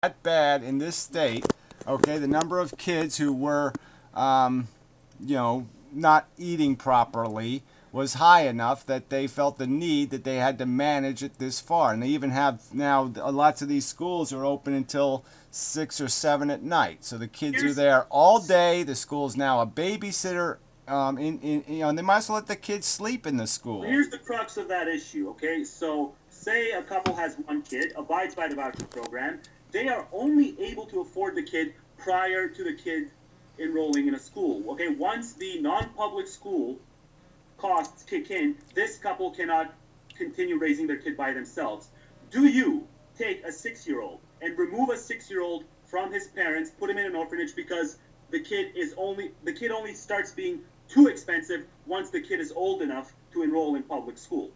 that bad in this state, okay, the number of kids who were, you know, not eating properly was high enough that they felt the need that they had to manage it this far. And they even have now, lots of these schools are open until 6 or 7 at night. So the kids are there all day. The school's now a babysitter. You know, and they might as well let the kids sleep in the school. Here's the crux of that issue, okay? So say a couple has one kid, abides by the voucher program. They are only able to afford the kid prior to the kid enrolling in a school, okay? Once the non-public school costs kick in, this couple cannot continue raising their kid by themselves. Do you take a 6-year-old and remove a 6-year-old from his parents, put him in an orphanage because the kid only starts being too expensive once the kid is old enough to enroll in public school?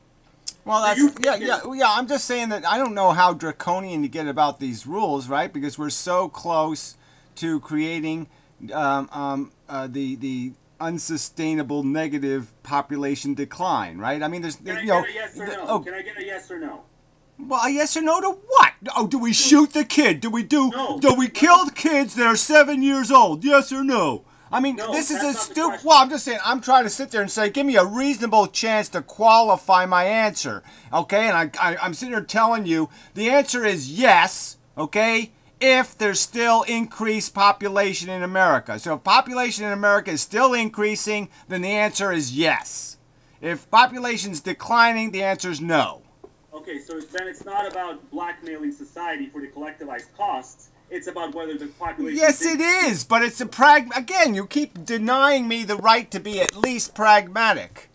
Well, that's, yeah. I'm just saying that I don't know how draconian you get about these rules, right? Because we're so close to creating the unsustainable negative population decline, right? I mean, there's, Can I get a yes or no? Can I get a yes or no? Well, a yes or no to what? Oh, do we shoot the kid? Do we kill the kids that are 7 years old? Yes or no? I mean, this is a stupid... Well, I'm just saying, I'm trying to sit there and say, give me a reasonable chance to qualify my answer, okay? And I'm sitting here telling you, the answer is yes, okay, if there's still increased population in America. So if population in America is still increasing, then the answer is yes. If population's declining, the answer is no. Okay, so then it's not about blackmailing society for the collectivized costs. It's about whether the population... Yes, it is, but it's a again, you keep denying me the right to be at least pragmatic.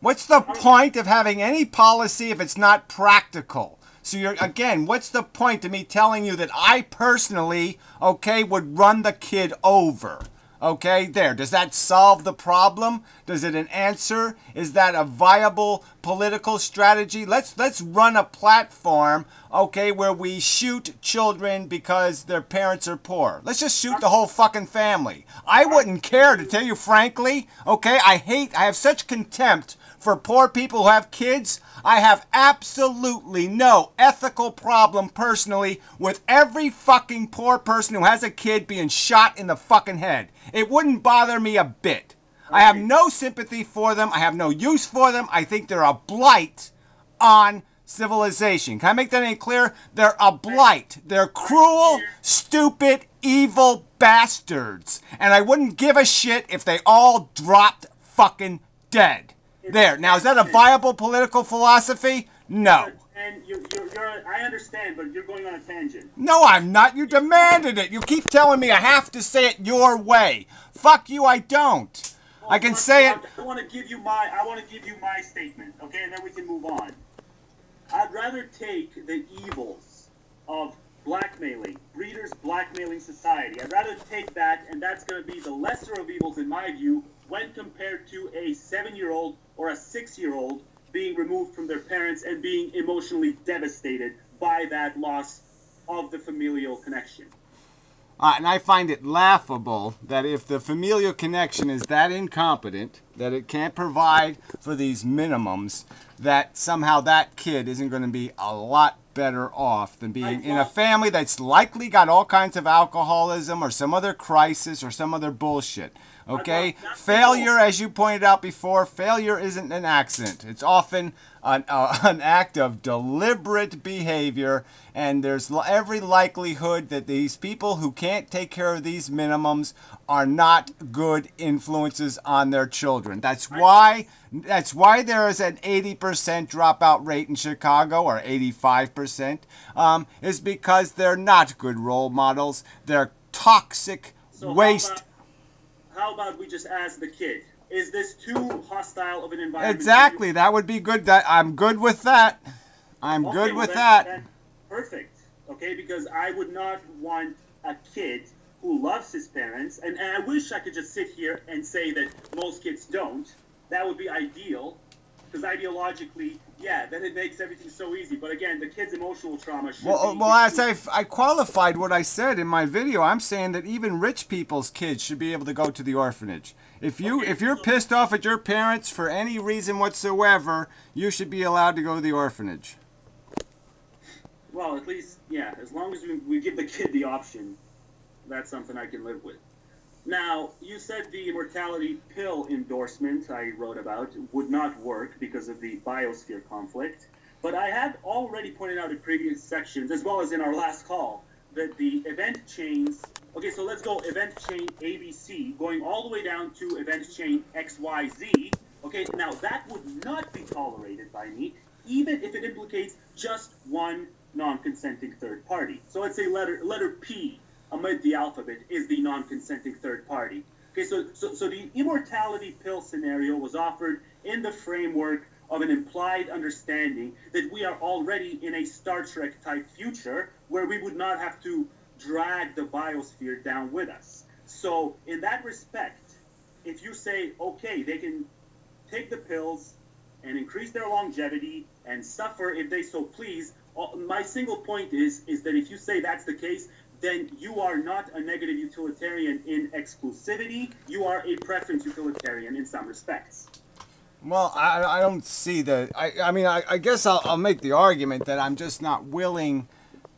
What's the point of having any policy if it's not practical? So you're, again, what's the point of me telling you that I personally, okay, would run the kid over? Okay, there. Does that solve the problem? Does it an answer? Is that a viable political strategy? Let's run a platform, okay, where we shoot children because their parents are poor. Let's just shoot the whole fucking family. I wouldn't care, to tell you frankly. Okay, I have such contempt for poor people who have kids. I have absolutely no ethical problem personally with every fucking poor person who has a kid being shot in the fucking head. It wouldn't bother me a bit. I have no sympathy for them. I have no use for them. I think they're a blight on civilization. Can I make that any clearer? They're a blight. They're cruel, stupid, evil bastards. And I wouldn't give a shit if they all dropped fucking dead. There. Now, is that a viable political philosophy? No. And I understand, but you're going on a tangent. No, I'm not. You demanded it. You keep telling me I have to say it your way. Fuck you, I don't. Well, I can say it. I want to give you my statement, okay, and then we can move on. I'd rather take the evils of blackmailing, breeders blackmailing society. I'd rather take that, and that's going to be the lesser of evils in my view, when compared to a 7-year-old or a 6-year-old being removed from their parents and being emotionally devastated by that loss of the familial connection. And I find it laughable that if the familial connection is that incompetent, that it can't provide for these minimums, that somehow that kid isn't going to be a lot better off than being in a family that's likely got all kinds of alcoholism or some other crisis or some other bullshit. Okay? Failure, as you pointed out before, failure isn't an accident. It's often an act of deliberate behavior, and there's every likelihood that these people who can't take care of these minimums are not good influences on their children. That's why there is an 80% dropout rate in Chicago, or 85%, is because they're not good role models. They're toxic waste. How about we just ask the kid, is this too hostile of an environment? Exactly, that would be good. I'm good with that. I'm good with that. Perfect, okay, because I would not want a kid who loves his parents, and I wish I could just sit here and say that most kids don't. That would be ideal, because ideologically, yeah, then it makes everything so easy. But again, the kid's emotional trauma should be... Well, as I qualified what I said in my video, I'm saying that even rich people's kids should be able to go to the orphanage. If you're pissed off at your parents for any reason whatsoever, you should be allowed to go to the orphanage. Well, at least, yeah, as long as we give the kid the option, that's something I can live with. Now, you said the immortality pill endorsement I wrote about would not work because of the biosphere conflict, but I have already pointed out in previous sections, as well as in our last call, that the event chains, okay, so let's go event chain ABC, going all the way down to event chain XYZ, okay, now that would not be tolerated by me, even if it implicates just one non-consenting third party. So let's say letter P amid the alphabet is the non-consenting third party. Okay, so the immortality pill scenario was offered in the framework of an implied understanding that we are already in a Star Trek type future where we would not have to drag the biosphere down with us. So in that respect, if you say, okay, they can take the pills and increase their longevity and suffer if they so please, my single point is that if you say that's the case, then you are not a negative utilitarian in exclusivity. You are a preference utilitarian in some respects. Well, I don't see the... I mean, I guess I'll make the argument that I'm just not willing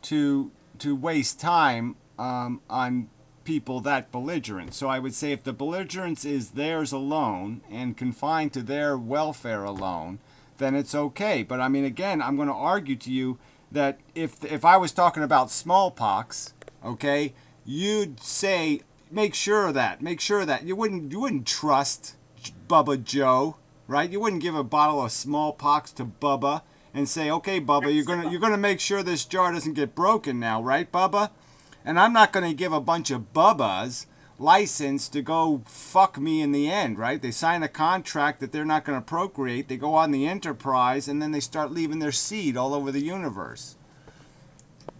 to waste time on people that belligerent. So I would say if the belligerence is theirs alone and confined to their welfare alone, then it's okay. But I mean, again, I'm going to argue to you that if I was talking about smallpox, okay, you'd say make sure that you wouldn't trust Bubba Joe, right? You wouldn't give a bottle of smallpox to Bubba and say, okay, Bubba, you're gonna make sure this jar doesn't get broken now, right, Bubba? And I'm not gonna give a bunch of Bubbas license to go fuck me in the end, right? They sign a contract that they're not gonna procreate. They go on the Enterprise and then they start leaving their seed all over the universe.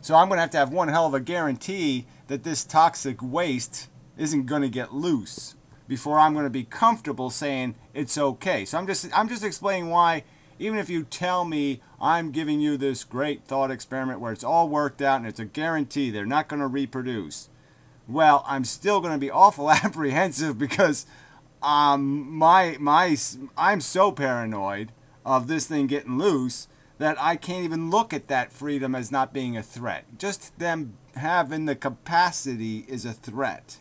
So I'm going to have one hell of a guarantee that this toxic waste isn't going to get loose before I'm going to be comfortable saying it's okay. So I'm just explaining why, even if you tell me I'm giving you this great thought experiment where it's all worked out and it's a guarantee they're not going to reproduce, well, I'm still going to be awful apprehensive because I'm so paranoid of this thing getting loose that I can't even look at that freedom as not being a threat. Just them having the capacity is a threat.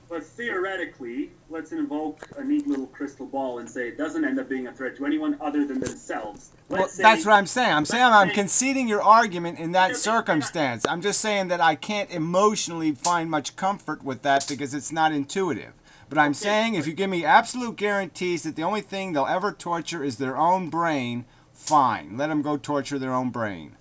But theoretically, let's invoke a neat little crystal ball and say it doesn't end up being a threat to anyone other than themselves. Well, that's what I'm saying. I'm conceding your argument in that circumstance. I'm just saying that I can't emotionally find much comfort with that because it's not intuitive. But I'm saying if you give me absolute guarantees that the only thing they'll ever torture is their own brain, fine. Let them go torture their own brain.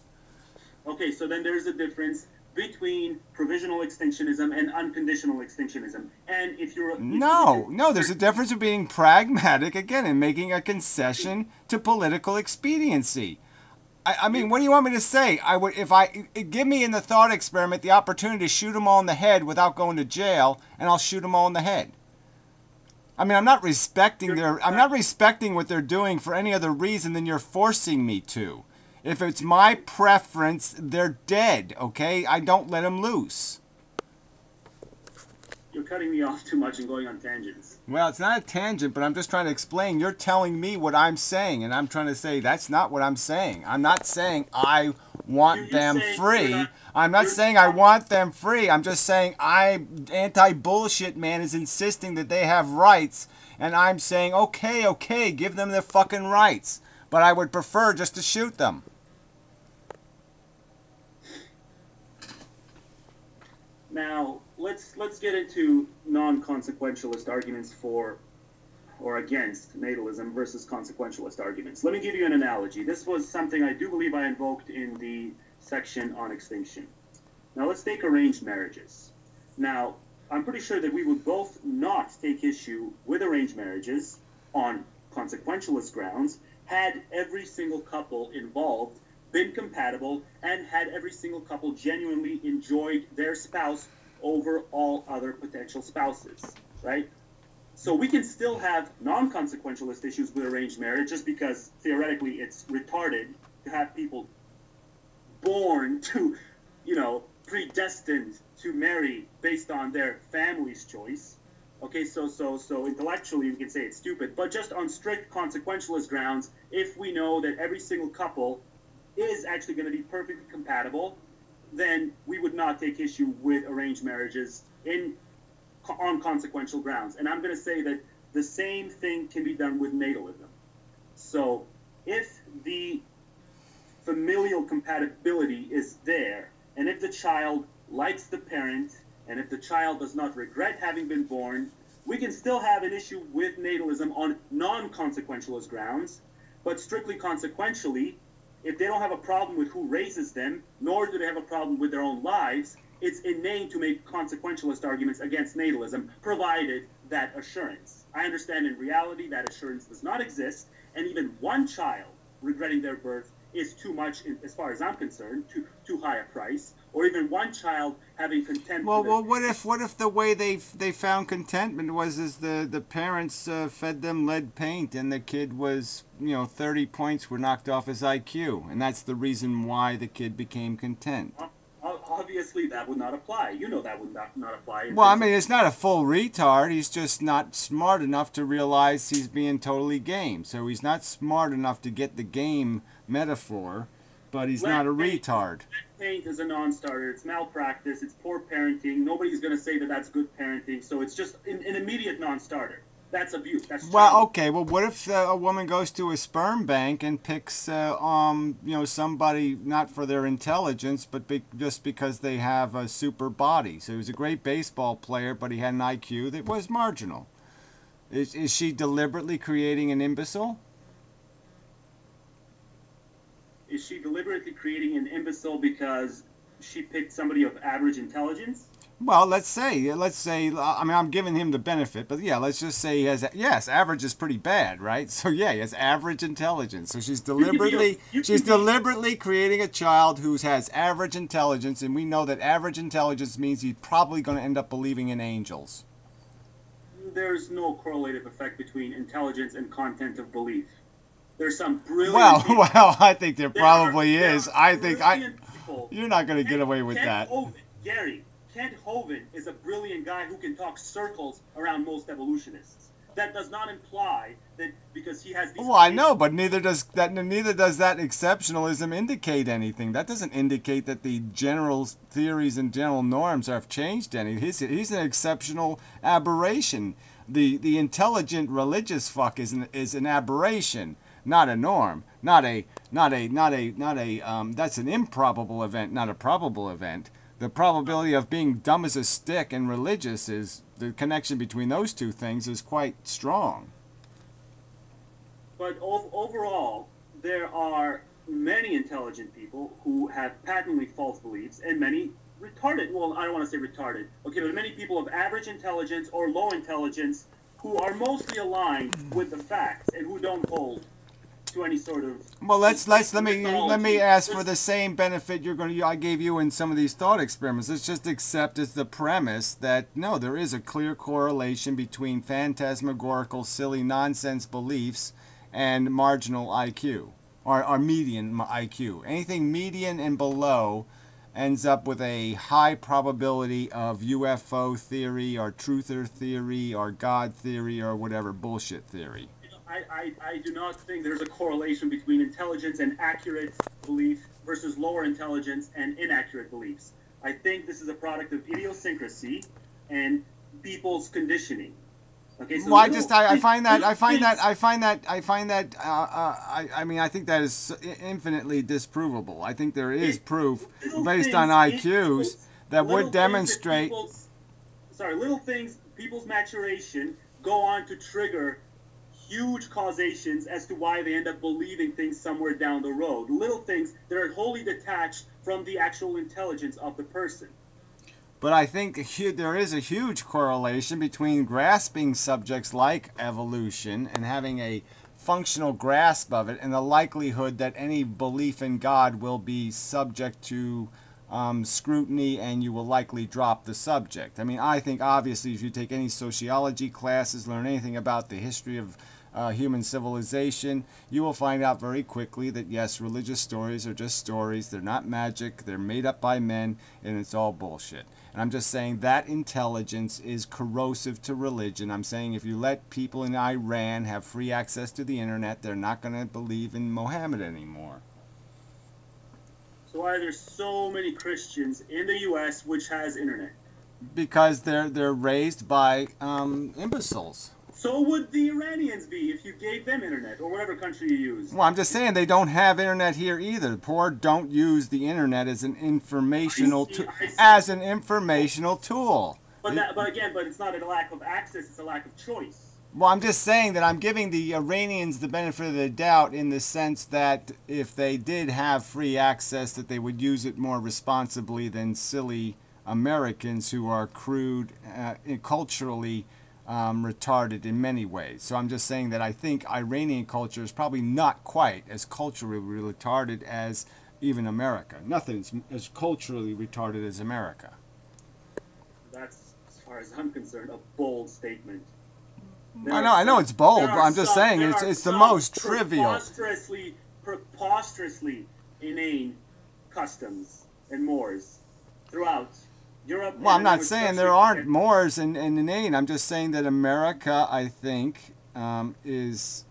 Okay, so then there's a difference between provisional extinctionism and unconditional extinctionism. And if you're... No, there's a difference of being pragmatic, again, and making a concession to political expediency. I mean, what do you want me to say? Give me in the thought experiment the opportunity to shoot them all in the head without going to jail, and I'll shoot them all in the head. I mean, I'm not respecting what they're doing for any other reason than you're forcing me to. If it's my preference, they're dead, okay? I don't let them loose. You're cutting me off too much and going on tangents. Well, it's not a tangent, but I'm just trying to explain. You're telling me what I'm saying, and I'm trying to say that's not what I'm saying. I'm not saying I want them free. I'm not saying I want them free. I'm just saying anti-bullshit man is insisting that they have rights, and I'm saying, okay, give them their fucking rights. But I would prefer just to shoot them. Now, let's get into non-consequentialist arguments for or against natalism versus consequentialist arguments. Let me give you an analogy. This was something I do believe I invoked in the section on extinction. Now, let's take arranged marriages. Now, I'm pretty sure that we would both not take issue with arranged marriages on consequentialist grounds had every single couple involved been compatible and had every single couple genuinely enjoyed their spouse over all other potential spouses, right? So we can still have non-consequentialist issues with arranged marriage just because theoretically it's retarded to have people born to, predestined to marry based on their family's choice. Okay, so intellectually we can say it's stupid, but just on strict consequentialist grounds, if we know that every single couple is actually going to be perfectly compatible then we would not take issue with arranged marriages on consequential grounds. And I'm going to say that the same thing can be done with natalism. So if the familial compatibility is there, and if the child likes the parent, and if the child does not regret having been born, we can still have an issue with natalism on non-consequentialist grounds, but strictly consequentially, if they don't have a problem with who raises them, nor do they have a problem with their own lives, it's inane to make consequentialist arguments against natalism, provided that assurance. I understand in reality that assurance does not exist, and even one child regretting their birth is too much, as far as I'm concerned, too high a price. Or even one child having contentment. Well, what if the way they found contentment was the parents fed them lead paint and the kid was 30 points were knocked off his IQ, and that's the reason why the kid became content. Obviously, that would not apply. You know that would not apply. Well, I mean, it's not a full retard. He's just not smart enough to realize he's being totally game. So he's not smart enough to get the game metaphor, but he's not a retard. Paint is a non-starter. It's malpractice. It's poor parenting. Nobody's going to say that that's good parenting. So it's just an immediate non-starter. That's abuse. That's well, okay. Well, what if a woman goes to a sperm bank and picks, somebody not for their intelligence, but just because they have a super body? So he was a great baseball player, but he had an IQ that was marginal. Is she deliberately creating an imbecile? Is she deliberately creating an imbecile because she picked somebody of average intelligence? Well, let's say, I mean, I'm giving him the benefit, but yeah, let's just say he has, yes, average is pretty bad, right? So yeah, he has average intelligence. So she's deliberately creating a child who has average intelligence, and we know that average intelligence means he's probably going to end up believing in angels. There's no correlative effect between intelligence and content of belief. There's some brilliant Well, I think there probably is. You're not going to get away with that. Kent Hovind is a brilliant guy who can talk circles around most evolutionists. That does not imply that because he has these... Well, I know, but neither does that exceptionalism indicate anything. That doesn't indicate that the general theories and general norms have changed any. He's an exceptional aberration. The intelligent religious fuck is an aberration, not a norm, not a that's an improbable event, not a probable event. The probability of being dumb as a stick and religious is, the connection between those two things is quite strong. But overall, there are many intelligent people who have patently false beliefs and many retarded, well, I don't want to say retarded, okay, but many people of average intelligence or low intelligence who are mostly aligned with the facts and who don't hold to any sort of... Well, let me ask for the same benefit I gave you in some of these thought experiments. Let's just accept as the premise that no, there is a clear correlation between phantasmagorical, silly, nonsense beliefs and marginal IQ or median IQ. Anything median and below ends up with a high probability of UFO theory or truther theory or God theory or whatever bullshit theory. I do not think there's a correlation between intelligence and accurate belief versus lower intelligence and inaccurate beliefs. I think this is a product of idiosyncrasy and people's conditioning. Okay, so well, I think that is infinitely disprovable. I think there is proof based on IQs that would demonstrate. Little things, people's maturation go on to trigger huge causations as to why they end up believing things somewhere down the road. Little things that are wholly detached from the actual intelligence of the person. But I think there is a huge correlation between grasping subjects like evolution and having a functional grasp of it and the likelihood that any belief in God will be subject to scrutiny and you will likely drop the subject. I mean, I think obviously if you take any sociology classes, learn anything about the history of human civilization, you will find out very quickly that yes, religious stories are just stories. They're not magic. They're made up by men, and it's all bullshit. And I'm just saying that intelligence is corrosive to religion. I'm saying if you let people in Iran have free access to the internet, they're not going to believe in Mohammed anymore. So So why are there so many Christians in the U.S. which has internet? Because they're raised by imbeciles. So would the Iranians be if you gave them internet, or whatever country you use. Well, I'm just saying they don't have internet here either. The poor don't use the internet as an informational tool. But again, it's not a lack of access; it's a lack of choice. Well, I'm just saying that I'm giving the Iranians the benefit of the doubt in the sense that if they did have free access, that they would use it more responsibly than silly Americans who are crude, culturally retarded in many ways. So I'm just saying that I think Iranian culture is probably not quite as culturally retarded as even America. Nothing's as culturally retarded as America. That's, as far as I'm concerned, a bold statement. I know it's bold, but I'm just saying it's the most trivial. Preposterously inane customs and mores throughout Europe. Well, I'm not saying there aren't mores and inane. I'm just saying that America, I think, is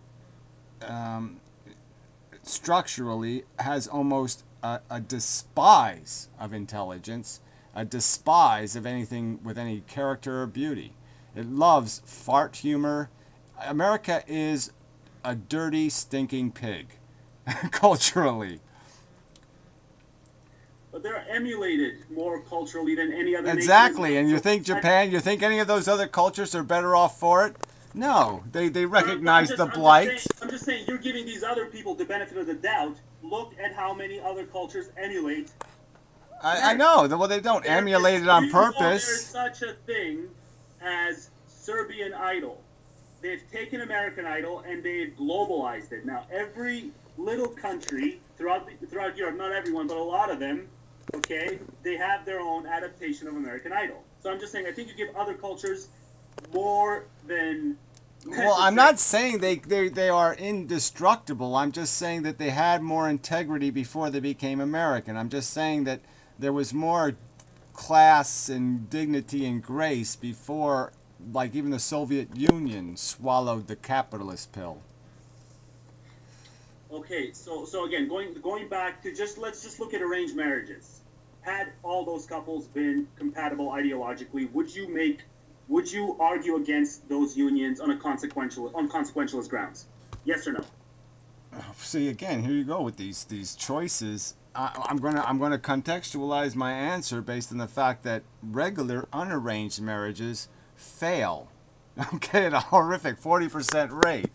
structurally has almost a despise of intelligence, a despise of anything with any character or beauty. It loves fart humor. America is a dirty, stinking pig, culturally. But they're emulated more culturally than any other Exactly, nation. and you think Japan, you think any of those other cultures are better off for it? No, they recognize the blight. I'm just saying, you're giving these other people the benefit of the doubt. Look at how many other cultures emulate. I know. Well, they don't emulate it on purpose. There's such a thing as Serbian Idol. They've taken American Idol and they've globalized it. Now, every little country throughout Europe, not everyone, but a lot of them, okay, they have their own adaptation of American Idol. So I'm just saying, I think you give other cultures more than necessary. Well, I'm not saying they are indestructible. I'm just saying that they had more integrity before they became American. I'm just saying that there was more class and dignity and grace before, like, even the Soviet Union swallowed the capitalist pill. Okay, so again, going back to let's just look at arranged marriages. Had all those couples been compatible ideologically, would you argue against those unions on consequentialist grounds? Yes or no? See, again, here you go with these choices. I'm gonna contextualize my answer based on the fact that regular unarranged marriages fail, okay, at a horrific 40% rate,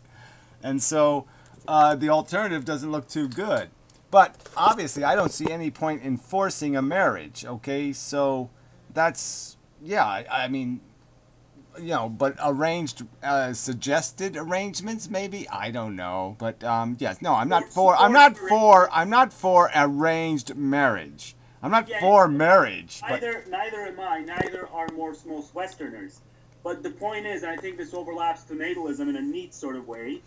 and so the alternative doesn't look too good. But obviously, I don't see any point in forcing a marriage. Okay, so that's, yeah. I mean, you know, but arranged, suggested arrangements, maybe, I don't know. But yes, no, I'm not for arranged marriage. I'm not for marriage. Neither am I. Neither are most Westerners. But the point is, and I think this overlaps to natalism in a neat sort of way,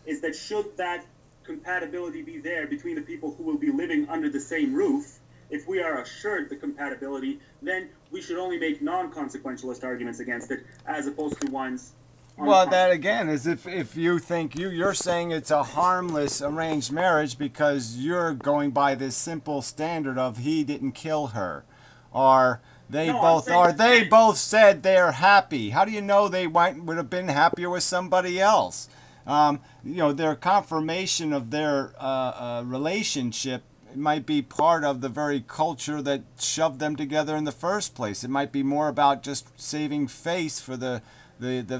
is that should that compatibility be there between the people who will be living under the same roof, if we are assured the compatibility, then we should only make non-consequentialist arguments against it, as opposed to ones. Well, that again is if you think you're saying it's a harmless arranged marriage because you're going by this simple standard of he didn't kill her, or they both said they're happy. How do you know they would have been happier with somebody else? You know, their confirmation of their relationship might be part of the very culture that shoved them together in the first place. It might be more about just saving face for the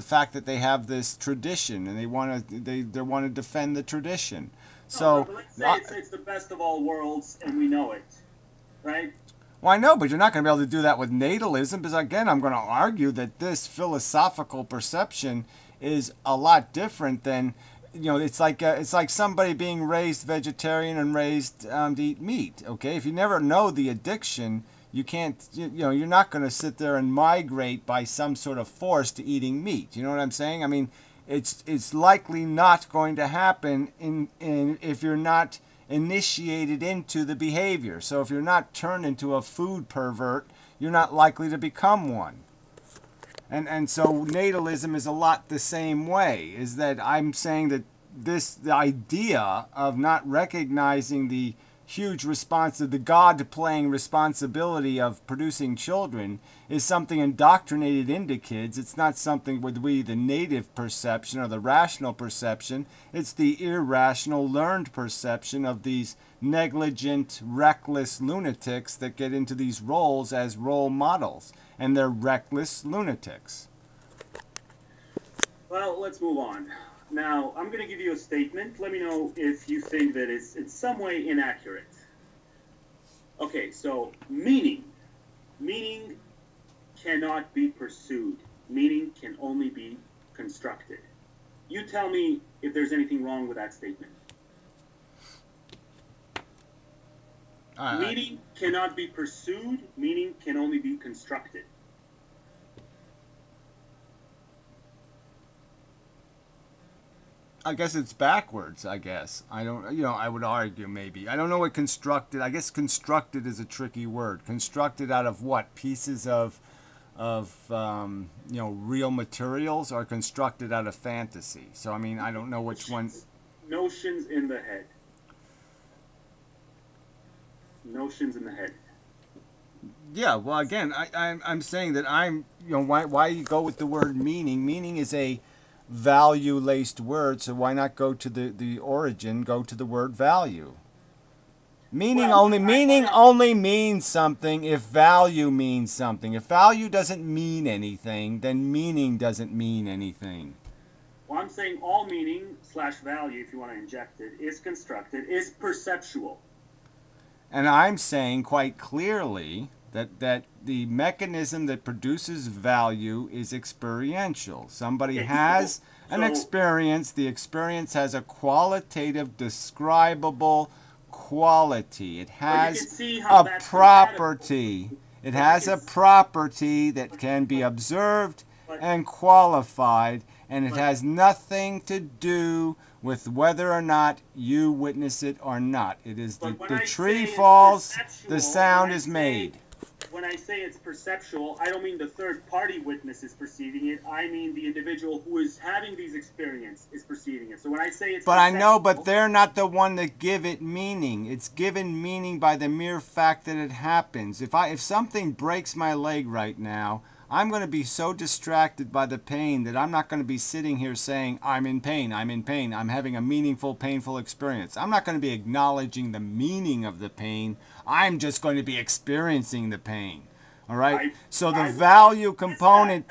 fact that they have this tradition and they want to defend the tradition. So let's say it's the best of all worlds and we know it, right? Well, I know, but you're not going to be able to do that with natalism because, again, I'm going to argue that this philosophical perception is a lot different than, you know, it's like somebody being raised vegetarian and raised to eat meat. Okay, if you never know the addiction, you can't, you know, you're not going to sit there and migrate by some sort of force to eating meat. You know what I'm saying? I mean, it's likely not going to happen if you're not initiated into the behavior. So if you're not turned into a food pervert, you're not likely to become one. And so natalism is a lot the same way, is that I'm saying that the idea of not recognizing the huge the God playing responsibility of producing children is something indoctrinated into kids. It's not something with the native perception or the rational perception. It's the irrational learned perception of these negligent, reckless lunatics that get into these roles as role models. And they're reckless lunatics. Well, let's move on. Now, I'm going to give you a statement. Let me know if you think that it's in some way inaccurate. Okay, so meaning. Meaning cannot be pursued. Meaning can only be constructed. You tell me if there's anything wrong with that statement. Meaning cannot be pursued. Meaning can only be constructed. I guess it's backwards, I guess. I don't, I would argue maybe. I don't know what constructed, I guess constructed is a tricky word. Constructed out of what? Pieces of real materials, or constructed out of fantasy? So, I mean, I don't know which one. Notions in the head. Notions in the head. Yeah, well, again, I'm saying that why you go with the word meaning? Meaning is a value-laced word, so why not go to the origin, go to the word value? Meaning only means something if value means something. If value doesn't mean anything, then meaning doesn't mean anything. Well, I'm saying all meaning / value, if you want to inject it, is constructed, is perceptual. And I'm saying quite clearly that the mechanism that produces value is experiential. Somebody has an experience. The experience has a qualitative, describable quality. It has a property. It has a property that can be observed and qualified, and it has nothing to do with whether or not you witness it or not. It is the tree falls, the sound is made. When I say it's perceptual, I don't mean the third-party witness is perceiving it. I mean the individual who is having these experiences is perceiving it. So when I say it's I know, but they're not the one that give it meaning. It's given meaning by the mere fact that it happens. If something breaks my leg right now, I'm going to be so distracted by the pain that I'm not going to be sitting here saying, I'm in pain, I'm having a meaningful, painful experience. I'm not going to be acknowledging the meaning of the pain. I'm just going to be experiencing the pain. All right? So the value component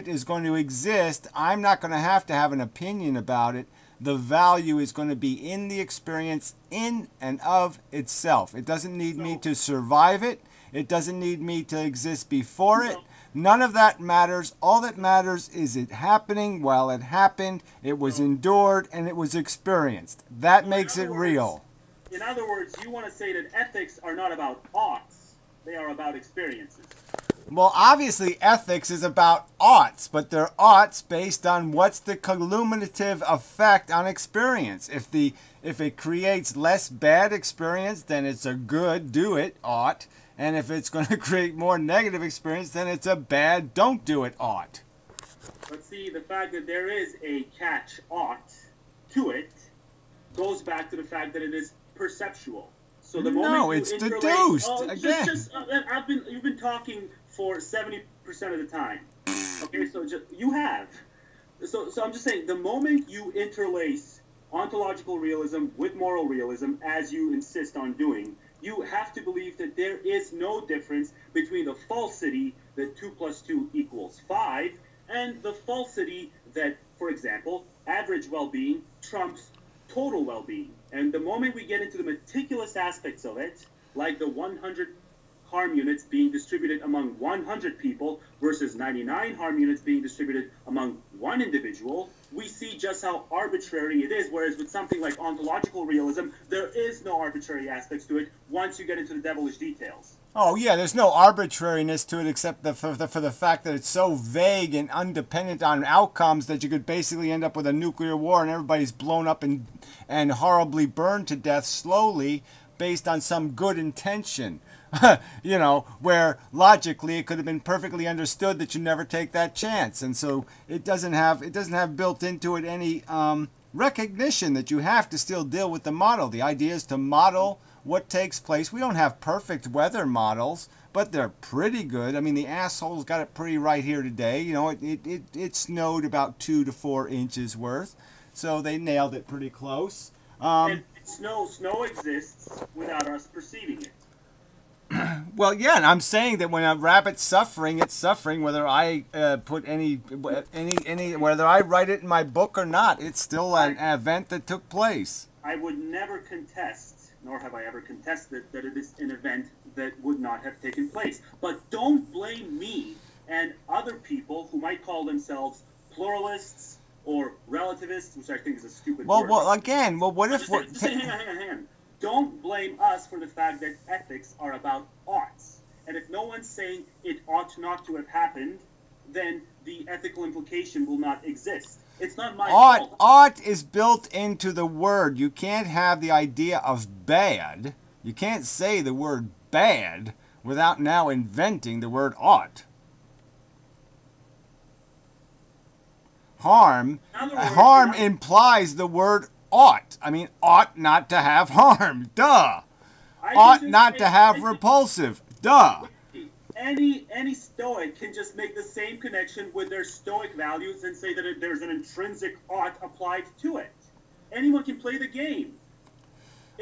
is going to exist. I'm not going to have an opinion about it. The value is going to be in the experience in and of itself. It doesn't need me to survive it. It doesn't need me to exist before it. None of that matters. All that matters is it happening. While it happened, it was endured and it was experienced. That makes it real. In other words, you want to say that ethics are not about oughts. They are about experiences. Well, obviously ethics is about oughts, but they're oughts based on what's the cumulative effect on experience. If it creates less bad experience, then it's a good do it ought. And if it's going to create more negative experience, then it's a bad don't do it ought. But see, the fact that there is a catch ought to it goes back to the fact that it is perceptual. So the moment it's deduced. You've been talking for 70% of the time. Okay, so you have. So I'm just saying, the moment you interlace ontological realism with moral realism, as you insist on doing, you have to believe that there is no difference between the falsity that 2 + 2 = 5 and the falsity that, for example, average well-being trumps total well-being. And the moment we get into the meticulous aspects of it, like the 100 harm units being distributed among 100 people versus 99 harm units being distributed among one individual, we see just how arbitrary it is. Whereas with something like ontological realism, there is no arbitrary aspects to it once you get into the devilish details. Oh, yeah, there's no arbitrariness to it except for the fact that it's so vague and undependent on outcomes that you could basically end up with a nuclear war and everybody's blown up and horribly burned to death slowly based on some good intention. Where logically it could have been perfectly understood that you never take that chance. And so it doesn't have built into it any recognition that you have to still deal with the model. The idea is to model what takes place. We don't have perfect weather models, but they're pretty good. I mean, the assholes got it pretty right here today. You know, it snowed about 2 to 4 inches worth, so they nailed it pretty close. And snow exists without us perceiving it. Well, yeah, and I'm saying that when a rabbit's suffering, it's suffering whether I put whether I write it in my book or not. It's still an event that took place. I would never contest, nor have I ever contested, that it is an event that would not have taken place. But don't blame me and other people who might call themselves pluralists or relativists, which I think is a stupid word. Well, again, what if... Hang on. Don't blame us for the fact that ethics are about oughts. And if no one's saying it ought not to have happened, then the ethical implication will not exist. It's not my fault. Ought is built into the word. You can't have the idea of bad. You can't say the word bad without now inventing the word ought. Harm implies the word ought. I mean, ought not to have harm. Duh. Ought not to have repulsive. Duh. Any Stoic can just make the same connection with their Stoic values and say that there's an intrinsic ought applied to it. Anyone can play the game.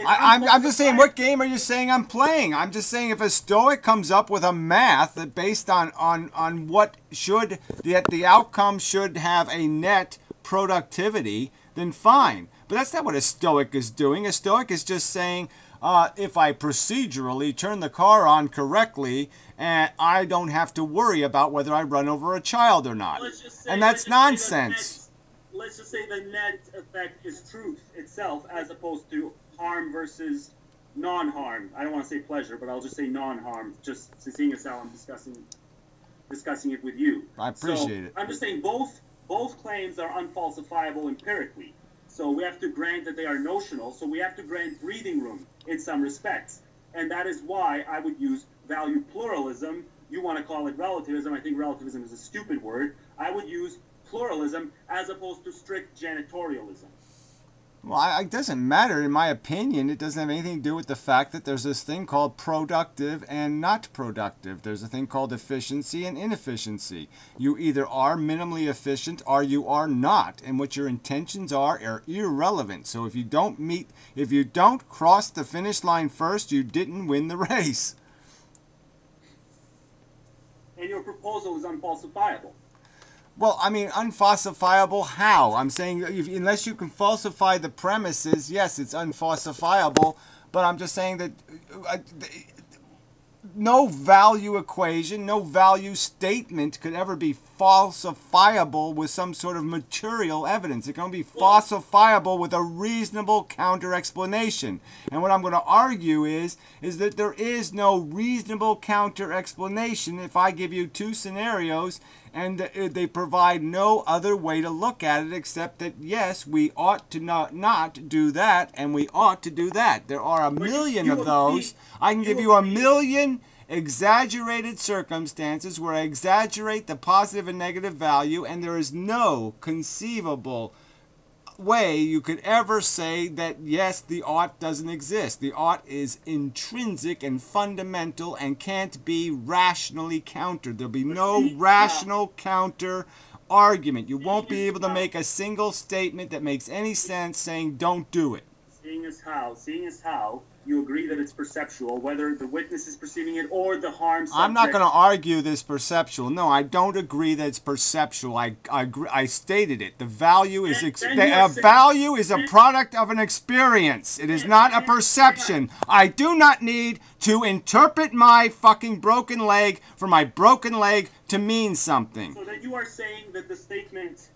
I'm just saying, what game are you saying I'm playing? I'm just saying if a Stoic comes up with a math that based on what should, that the outcome should have a net productivity, then fine. But that's not what a Stoic is doing. A Stoic is just saying, if I procedurally turn the car on correctly, I don't have to worry about whether I run over a child or not. And that's nonsense. Let's just say the net effect is truth itself as opposed to harm versus non-harm. I don't want to say pleasure, but I'll just say non-harm, just seeing as how I'm discussing it with you. I appreciate it. I'm just saying both claims are unfalsifiable empirically. So we have to grant that they are notional, so we have to grant breathing room in some respects. And that is why I would use value pluralism. You want to call it relativism. I think relativism is a stupid word. I would use pluralism as opposed to strict janitorialism. Well, it doesn't matter, in my opinion. It doesn't have anything to do with the fact that there's this thing called productive and not productive. There's a thing called efficiency and inefficiency. You either are minimally efficient or you are not. And what your intentions are irrelevant. So if you don't cross the finish line first, you didn't win the race. And your proposal is unfalsifiable. Well, I mean, unfalsifiable how? I'm saying unless you can falsify the premises, yes, it's unfalsifiable. But I'm just saying that no value equation, no value statement could ever be falsifiable with some sort of material evidence. It can only be falsifiable with a reasonable counter-explanation. And what I'm going to argue is that there is no reasonable counter-explanation if I give you two scenarios and they provide no other way to look at it except that, yes, we ought to not do that, and we ought to do that. There are a million of those. I can give you a million exaggerated circumstances where I exaggerate the positive and negative value, and there is no conceivable way you could ever say that, yes, the ought doesn't exist. The ought is intrinsic and fundamental and can't be rationally countered. There'll be no rational counter argument. You won't be able to make a single statement that makes any sense saying don't do it. Seeing as how you agree that it's perceptual, whether the witness is perceiving it or the harm subject. I'm not going to argue this perceptual. No, I don't agree that it's perceptual. I stated it. The value is value is a product of an experience. It is not a perception. I do not need to interpret my fucking broken leg for my broken leg to mean something. So then you are saying that the statement,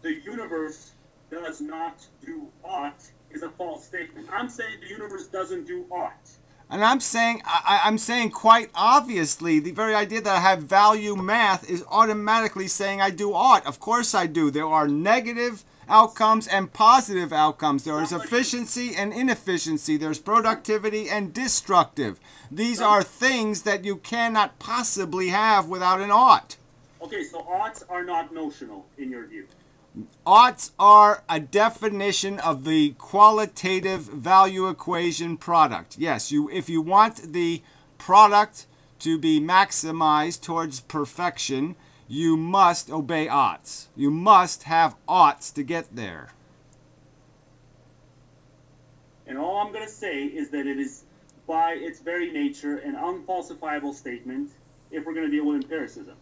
the universe does not do ought, is a false statement. I'm saying the universe doesn't do ought. And I'm saying quite obviously the very idea that I have value math is automatically saying I do ought. Of course I do. There are negative outcomes and positive outcomes. There is efficiency and inefficiency. There's productivity and destructive. These are things that you cannot possibly have without an ought. Okay, so oughts are not notional in your view. Oughts are a definition of the qualitative value equation product. Yes, if you want the product to be maximized towards perfection, you must obey oughts. You must have oughts to get there. And all I'm going to say is that it is, by its very nature, an unfalsifiable statement if we're going to deal with empiricism.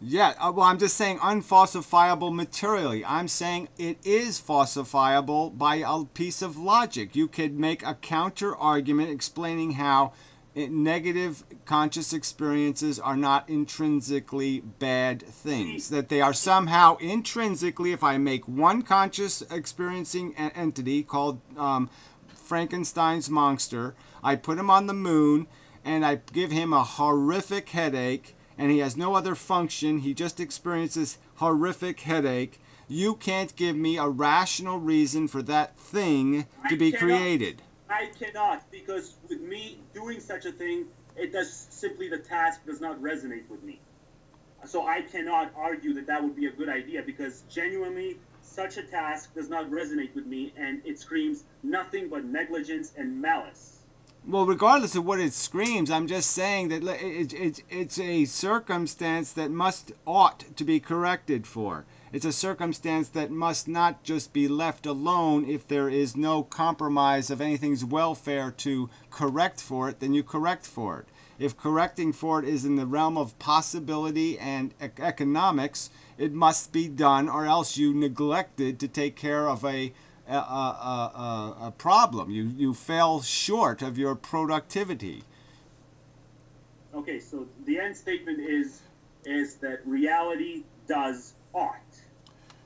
Yeah, well, I'm just saying unfalsifiable materially. I'm saying it is falsifiable by a piece of logic. You could make a counter argument explaining how negative conscious experiences are not intrinsically bad things. That they are somehow intrinsically, if I make one conscious experiencing entity called Frankenstein's monster, I put him on the moon and I give him a horrific headache, and he has no other function, he just experiences horrific headache, you can't give me a rational reason for that thing to be created. I cannot, because with me doing such a thing, it does simply, the task does not resonate with me. So I cannot argue that that would be a good idea, because genuinely such a task does not resonate with me, and it screams nothing but negligence and malice. Well, regardless of what it screams, I'm just saying that it's a circumstance that ought to be corrected for. It's a circumstance that must not just be left alone if there is no compromise of anything's welfare to correct for it, then you correct for it. If correcting for it is in the realm of possibility and economics, it must be done, or else you neglected to take care of a problem. You fell short of your productivity. Okay, so the end statement is that reality does ought.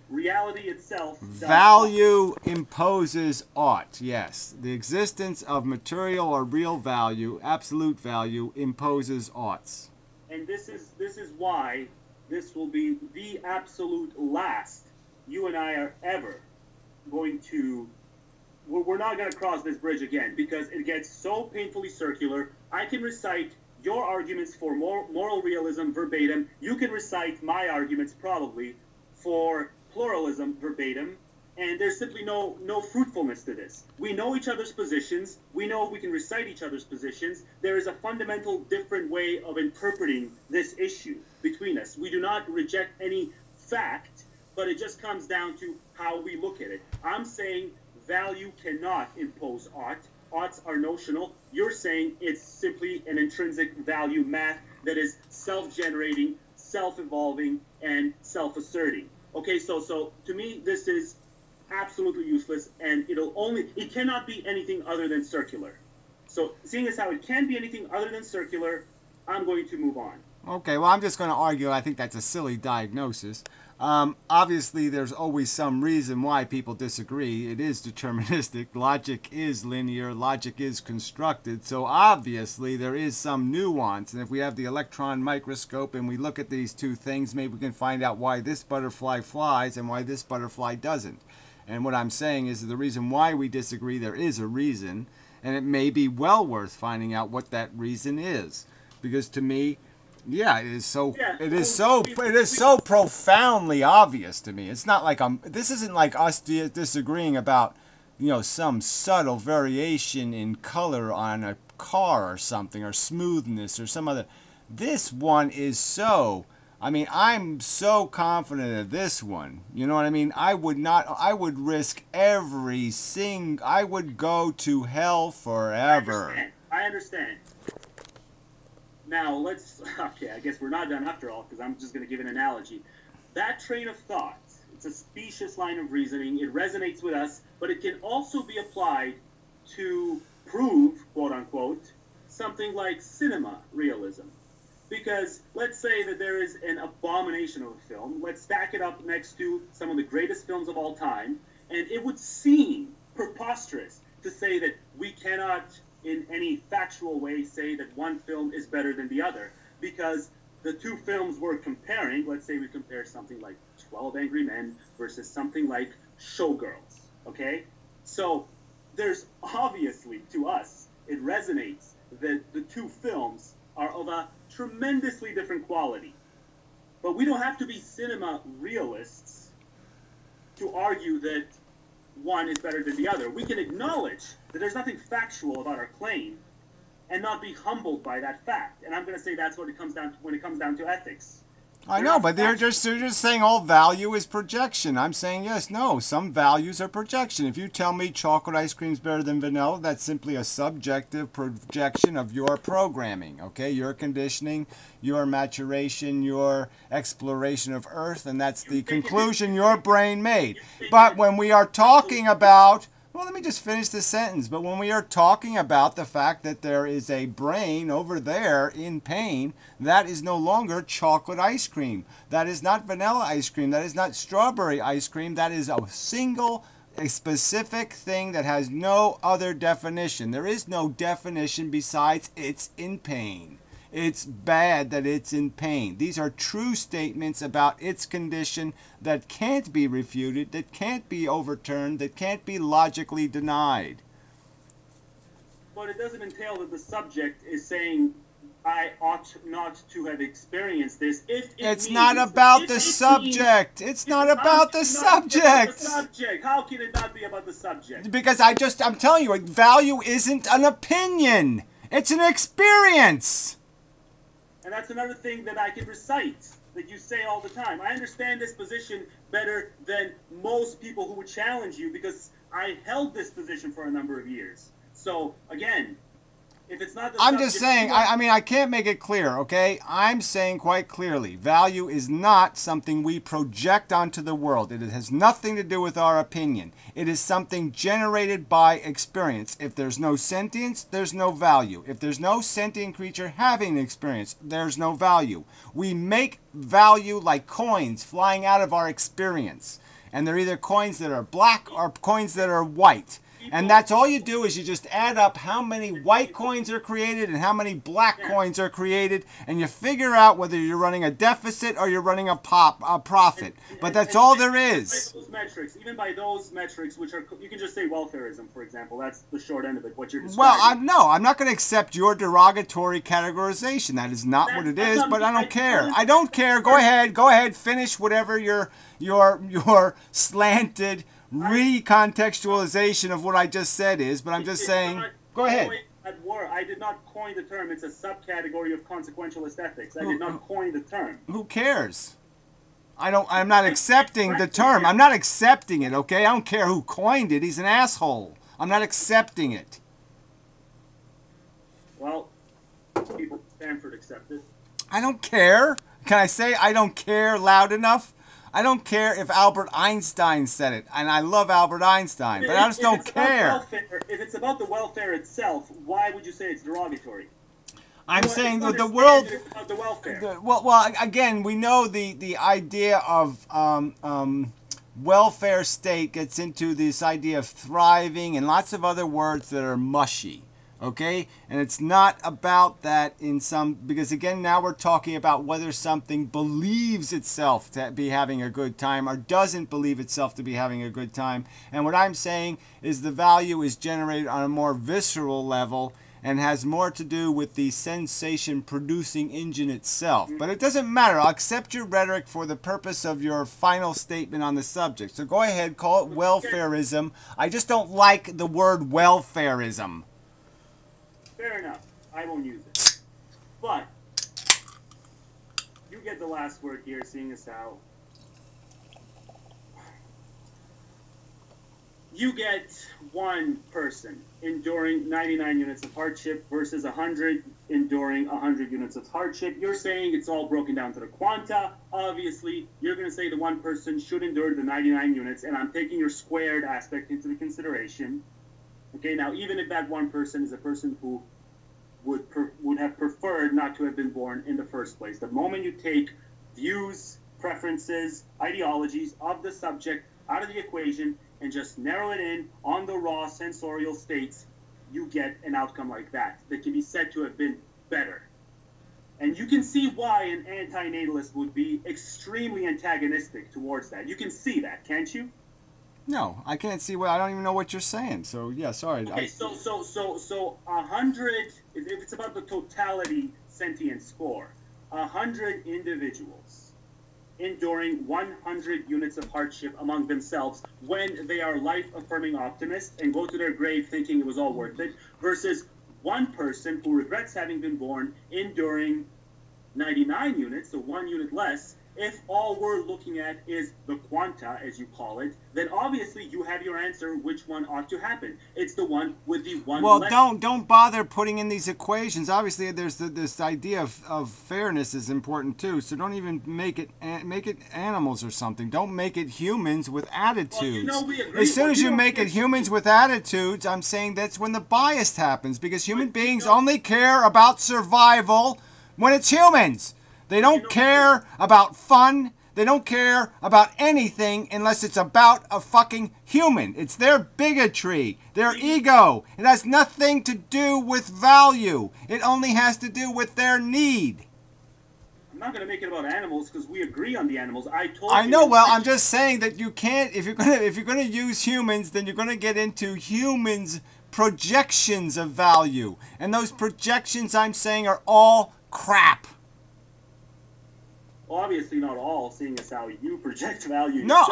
Reality itself does value ought. Imposes ought, yes. The existence of material or real value, absolute value, imposes oughts. And this is why this will be the absolute last you and I are ever going to, we're not going to cross this bridge again, because it gets so painfully circular. I can recite your arguments for moral realism verbatim. You can recite my arguments probably for pluralism verbatim, and there's simply no fruitfulness to this. We know each other's positions. We know we can recite each other's positions. There is a fundamental different way of interpreting this issue between us. We do not reject any fact, but it just comes down to how we look at it. I'm saying value cannot impose ought. Oughts are notional. You're saying it's simply an intrinsic value math that is self-generating, self-evolving, and self-asserting. Okay, so to me, this is absolutely useless, and it cannot be anything other than circular. So seeing as how it can be anything other than circular, I'm going to move on. Okay, well, I'm just going to argue I think that's a silly diagnosis. Obviously, there's always some reason why people disagree. It is deterministic. Logic is linear. Logic is constructed. So obviously, there is some nuance. And if we have the electron microscope and we look at these two things, maybe we can find out why this butterfly flies and why this butterfly doesn't. And what I'm saying is the reason why we disagree, there is a reason. And it may be well worth finding out what that reason is. Because to me, yeah, it is so profoundly obvious to me. It's not like this isn't like us disagreeing about, some subtle variation in color on a car or something, or smoothness or some other. This one is I'm so confident of this one. You know what I mean? I would risk I would go to hell forever. I understand. Now, okay, I guess we're not done after all, because I'm just going to give an analogy. That train of thought, it's a specious line of reasoning. It resonates with us, but it can also be applied to prove, quote unquote, something like cinema realism. Because let's say that there is an abomination of a film. Let's stack it up next to some of the greatest films of all time, and it would seem preposterous to say that we cannot in any factual way say that one film is better than the other, because the two films we're comparing, let's say we compare something like 12 Angry Men versus something like Showgirls, okay? So there's obviously, to us, it resonates that the two films are of a tremendously different quality. But we don't have to be cinema realists to argue that one is better than the other. We can acknowledge that there's nothing factual about our claim and not be humbled by that fact. And I'm going to say that's what it comes down to when it comes down to ethics. I know, but they're just saying all value is projection. I'm saying yes, no. Some values are projection. If you tell me chocolate ice cream is better than vanilla, that's simply a subjective projection of your programming. Okay, your conditioning, your maturation, your exploration of Earth, and that's the conclusion your brain made. But when we are talking about, well, let me just finish this sentence. But when we are talking about the fact that there is a brain over there in pain, that is no longer chocolate ice cream. That is not vanilla ice cream. That is not strawberry ice cream. That is a specific thing that has no other definition. There is no definition besides it's in pain. It's bad that it's in pain. These are true statements about its condition that can't be refuted, that can't be overturned, that can't be logically denied. But it doesn't entail that the subject is saying, I ought not to have experienced this. It's not about the subject. It's not about the subject. How can it not be about the subject? Because I'm telling you, value isn't an opinion. It's an experience. And that's another thing that I can recite, that you say all the time. I understand this position better than most people who would challenge you because I held this position for a number of years. So, again, if it's not the I'm just saying, I mean, I can't make it clear, okay? I'm saying quite clearly, value is not something we project onto the world. It has nothing to do with our opinion. It is something generated by experience. If there's no sentience, there's no value. If there's no sentient creature having experience, there's no value. We make value like coins flying out of our experience. And they're either coins that are black or coins that are white. And that's all you do is you just add up how many white coins are created and how many black coins are created, and you figure out whether you're running a deficit or you're running a profit. But that's all there is. Even by those metrics, which are, you can just say welfareism, for example. That's the short end of it, what you're describing. Well, I'm not going to accept your derogatory categorization. That is not what it is, but I don't care. I don't care. Go ahead, finish whatever your slanted recontextualization of what I just said is, but I'm just saying, go ahead. I did not coin the term. It's a subcategory of consequentialist ethics. I did not coin the term. Who cares? I'm not accepting the term. I'm not accepting it, okay? I don't care who coined it. He's an asshole. I'm not accepting it. Well, people at Stanford accept it. I don't care. Can I say I don't care loud enough? I don't care if Albert Einstein said it, and I love Albert Einstein, but I just don't care. If it's about the welfare itself, why would you say it's derogatory? I'm saying that the world. About the welfare. Well, again, we know the idea of welfare state gets into this idea of thriving and lots of other words that are mushy. Okay, and it's not about that in some, because again, now we're talking about whether something believes itself to be having a good time or doesn't believe itself to be having a good time. And what I'm saying is the value is generated on a more visceral level and has more to do with the sensation producing engine itself. But it doesn't matter. I'll accept your rhetoric for the purpose of your final statement on the subject. So go ahead, call it welfareism. I just don't like the word welfareism. Fair enough. I won't use it. But you get the last word here, seeing as how you get one person enduring 99 units of hardship versus 100 enduring 100 units of hardship. You're saying it's all broken down to the quanta. Obviously, you're going to say the one person should endure the 99 units, and I'm taking your squared aspect into the consideration. Okay, now even if that one person is a person who would have preferred not to have been born in the first place, the moment you take views, preferences, ideologies of the subject out of the equation and just narrow it in on the raw sensorial states, you get an outcome like that can be said to have been better. And you can see why an anti-natalist would be extremely antagonistic towards that. You can see that, can't you? No, I can't see what. I don't even know what you're saying. So yeah, sorry. Okay, so 100. If it's about the totality sentient score, 100 individuals enduring 100 units of hardship among themselves when they are life-affirming optimists and go to their grave thinking it was all worth it, versus one person who regrets having been born enduring 99 units, so 1 unit less. If all we're looking at is the quanta, as you call it, then obviously you have your answer which one ought to happen. It's the one with the one Well, less. don't bother putting in these equations. Obviously, there's this idea of fairness is important too. So don't even make it animals or something. Don't make it humans with attitudes. Well, we agree. As soon as you make it humans with attitudes, I'm saying that's when the bias happens, because human beings only care about survival when it's humans. They don't care about fun. They don't care about anything unless it's about a fucking human. It's their bigotry, their ego. It has nothing to do with value. It only has to do with their need. I'm not going to make it about animals because we agree on the animals. I know. Well, I'm just saying that you can't. If you're gonna use humans, then you're gonna get into humans' projections of value, and those projections, I'm saying, are all crap. Obviously not all, seeing as how you project value No, yourself.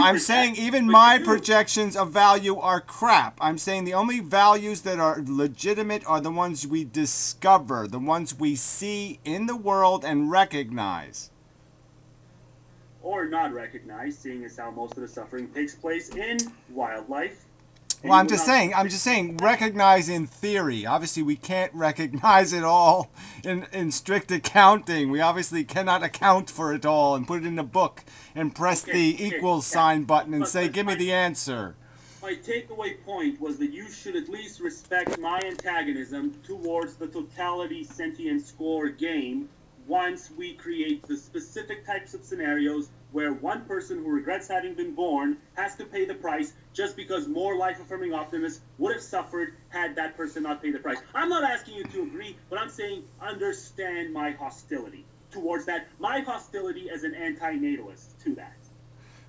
I'm saying even my projections of value are crap. I'm saying the only values that are legitimate are the ones we discover, the ones we see in the world and recognize. Or not recognize, seeing as how most of the suffering takes place in wildlife. Well, I'm just saying, recognize in theory. Obviously, we can't recognize it all in strict accounting. We obviously cannot account for it all and put it in a book and press the equals sign button and say, give me the answer. My takeaway point was that you should at least respect my antagonism towards the totality sentient score game once we create the specific types of scenarios where one person who regrets having been born has to pay the price just because more life-affirming optimists would have suffered had that person not paid the price. I'm not asking you to agree, but I'm saying understand my hostility towards that. My hostility as an anti-natalist to that.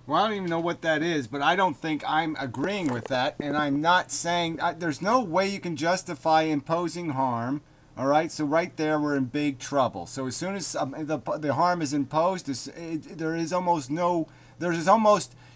Well, I don't even know what that is, but I don't think I'm agreeing with that, and I'm not saying... there's no way you can justify imposing harm. All right, so right there we're in big trouble. So as soon as the harm is imposed,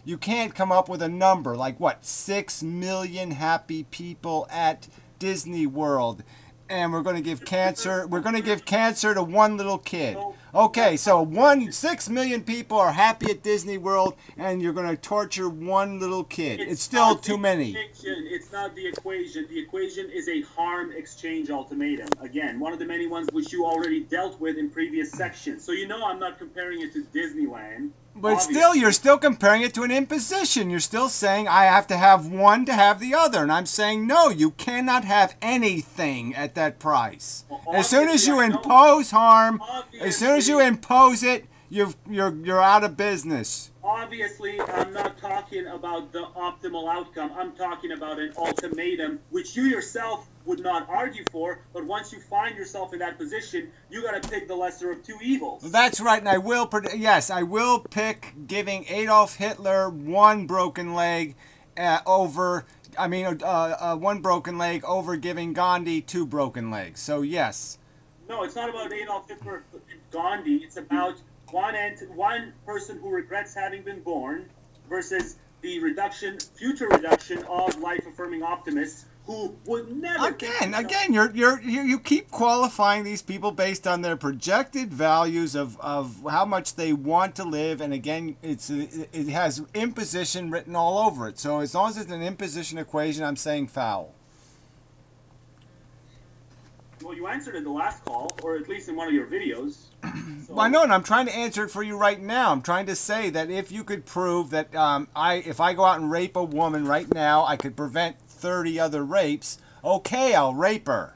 you can't come up with a number like what, 6 million happy people at Disney World, and we're going to give cancer. We're going to give cancer to one little kid. Okay, so 6 million people are happy at Disney World, and you're going to torture one little kid. It's still too many. It's not the equation. The equation is a harm exchange ultimatum. Again, one of the many ones which you already dealt with in previous sections. So you know I'm not comparing it to Disneyland. But still, you're still comparing it to an imposition. You're still saying I have to have one to have the other. And I'm saying, no, you cannot have anything at that price. Well, as soon as you impose harm, as soon as you impose it, you're out of business. Obviously, I'm not talking about the optimal outcome. I'm talking about an ultimatum, which you yourself would not argue for, but once you find yourself in that position, you got to pick the lesser of two evils. That's right, and I will pick giving Adolf Hitler one broken leg over giving Gandhi 2 broken legs. So yes. No, it's not about Adolf Hitler and Gandhi. It's about one person who regrets having been born versus the future reduction of life-affirming optimists who would never... Again, you keep qualifying these people based on their projected values of how much they want to live, and again, it has imposition written all over it. So as long as it's an imposition equation, I'm saying foul. Well, you answered it the last call, or at least in one of your videos. So. Well, I know, and I'm trying to answer it for you right now. I'm trying to say that if you could prove that if I go out and rape a woman right now, I could prevent 30 other rapes, okay, I'll rape her.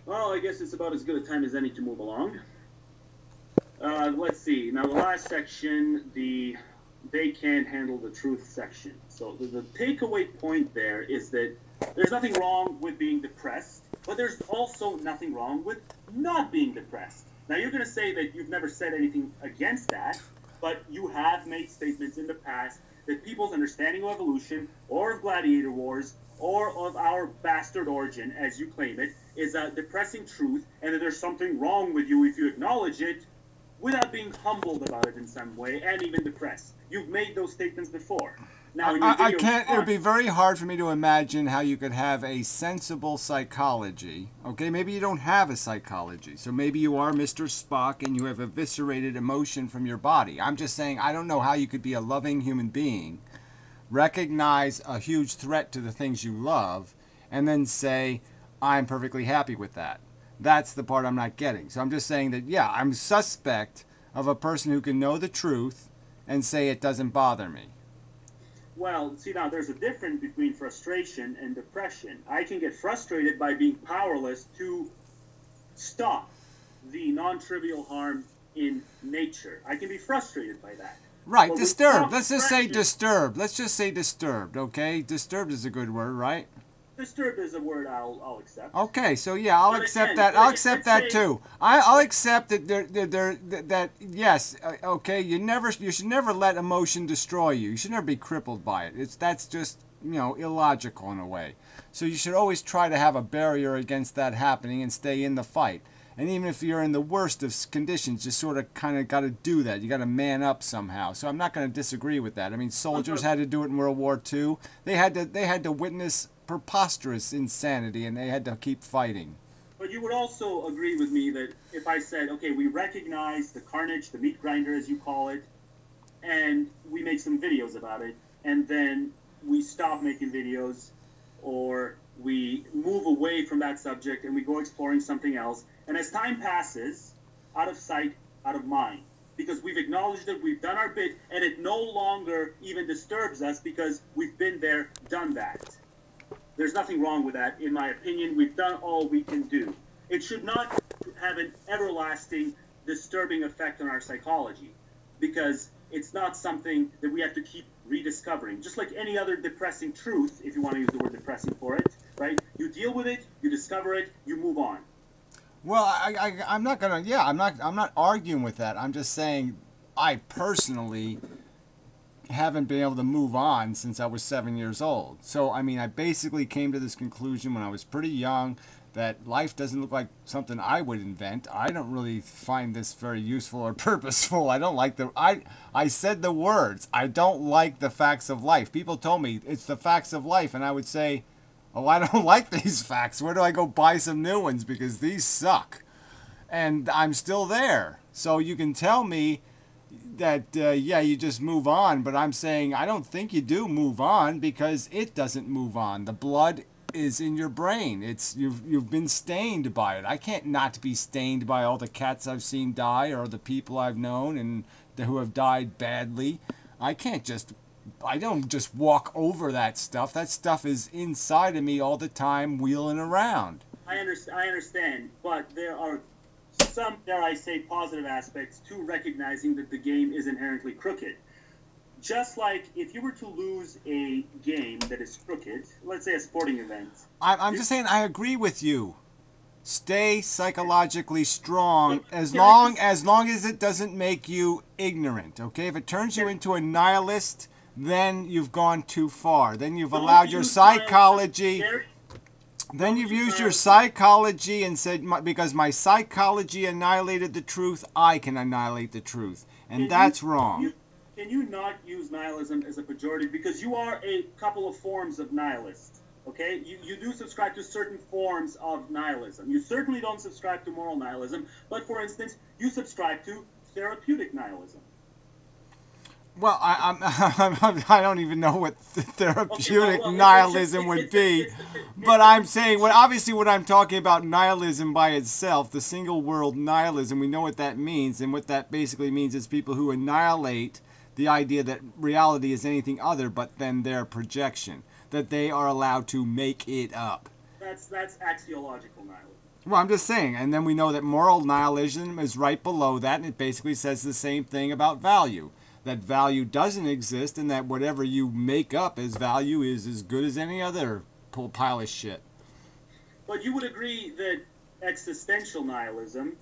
Well, I guess it's about as good a time as any to move along. Let's see. Now, the last section, they can't handle the truth section. So the takeaway point there is that there's nothing wrong with being depressed, but there's also nothing wrong with not being depressed. Now, you're going to say that you've never said anything against that, but you have made statements in the past that people's understanding of evolution, or of gladiator wars, or of our bastard origin, as you claim it, is a depressing truth, and that there's something wrong with you if you acknowledge it without being humbled about it in some way, and even depressed. You've made those statements before. Now, I can't. It would be very hard for me to imagine how you could have a sensible psychology. Okay, maybe you don't have a psychology, so maybe you are Mr. Spock and you have eviscerated emotion from your body. I'm just saying, I don't know how you could be a loving human being, recognize a huge threat to the things you love, and then say, I'm perfectly happy with that. That's the part I'm not getting. So I'm just saying that, yeah, I'm suspect of a person who can know the truth and say it doesn't bother me. Well, see, now there's a difference between frustration and depression. I can get frustrated by being powerless to stop the non-trivial harm in nature. I can be frustrated by that. Right, But disturbed. Let's without just say depression- disturbed. Let's just say disturbed, okay? Disturbed is a good word, right? Disturbed is a word I'll accept. Okay, so yeah, I'll But accept again, that. but I'll again, accept let's that say- too. I'll accept that that yes, okay. You should never let emotion destroy you. You should never be crippled by it. That's just illogical in a way. So you should always try to have a barrier against that happening and stay in the fight. And even if you're in the worst of conditions, you sort of kind of got to do that. You got to man up somehow. So I'm not going to disagree with that. I mean, soldiers had to do it in World War II. They had to witness preposterous insanity, and they had to keep fighting. But you would also agree with me that if I said, okay, we recognize the carnage, the meat grinder, as you call it, and we make some videos about it, and then we stop making videos, or we move away from that subject and we go exploring something else, and as time passes, out of sight, out of mind, because we've acknowledged that we've done our bit, and it no longer even disturbs us because we've been there, done that. There's nothing wrong with that, in my opinion. We've done all we can do. It should not have an everlasting, disturbing effect on our psychology, because it's not something that we have to keep rediscovering. Just like any other depressing truth, if you want to use the word depressing for it, right? You deal with it, you discover it, you move on. Well, I'm not gonna. Yeah, I'm not arguing with that. I'm just saying, I personally haven't been able to move on since I was 7 years old. So, I mean, I basically came to this conclusion when I was pretty young that life doesn't look like something I would invent. I don't really find this very useful or purposeful. I don't like I said the words. I don't like the facts of life. People told me it's the facts of life, and I would say, oh, I don't like these facts. Where do I go buy some new ones? Because these suck. And I'm still there. So you can tell me that, yeah, you just move on, but I'm saying I don't think you do move on because it doesn't move on. The blood is in your brain. You've been stained by it. I can't not be stained by all the cats I've seen die or the people I've known and who have died badly. I don't just walk over that stuff. That stuff is inside of me all the time, wheeling around. I understand, but there are some, dare I say, positive aspects to recognizing that the game is inherently crooked. Just like if you were to lose a game that is crooked, let's say a sporting event. I'm just saying I agree with you. Stay psychologically strong as long as it doesn't make you ignorant, okay? If it turns you into a nihilist, then you've gone too far. Then you've allowed your psychology... Then you've used your psychology and said, because my psychology annihilated the truth, I can annihilate the truth. And that's wrong. Can you not use nihilism as a pejorative? Because you are a couple of forms of nihilist, okay? You do subscribe to certain forms of nihilism. You certainly don't subscribe to moral nihilism, but for instance, you subscribe to therapeutic nihilism. Well, I don't even know what therapeutic nihilism would be, but I'm saying, obviously what I'm talking about, nihilism by itself, the single world nihilism, we know what that means, and what that basically means is people who annihilate the idea that reality is anything other but than their projection, that they are allowed to make it up. That's axiological nihilism. Well, I'm just saying, and then we know that moral nihilism is right below that, and it basically says the same thing about value. That value doesn't exist, and that whatever you make up as value is as good as any other pile of shit. But you would agree that existential nihilism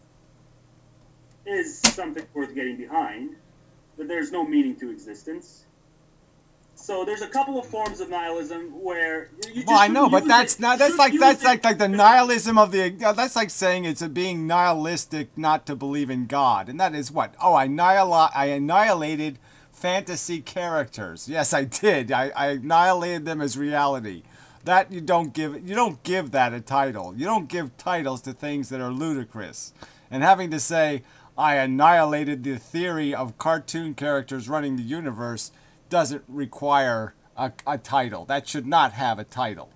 is something worth getting behind, that there's no meaning to existence. So there's a couple of forms of nihilism where you well, just I know, but that's it. not. You That's should use like it. the nihilism of the. That's like saying it's a being nihilistic not to believe in God, and that is what? Oh, I annihilated fantasy characters. Yes, I did. I annihilated them as reality. That you don't give that a title. You don't give titles to things that are ludicrous. And having to say I annihilated the theory of cartoon characters running the universe doesn't require a title. That should not have a title.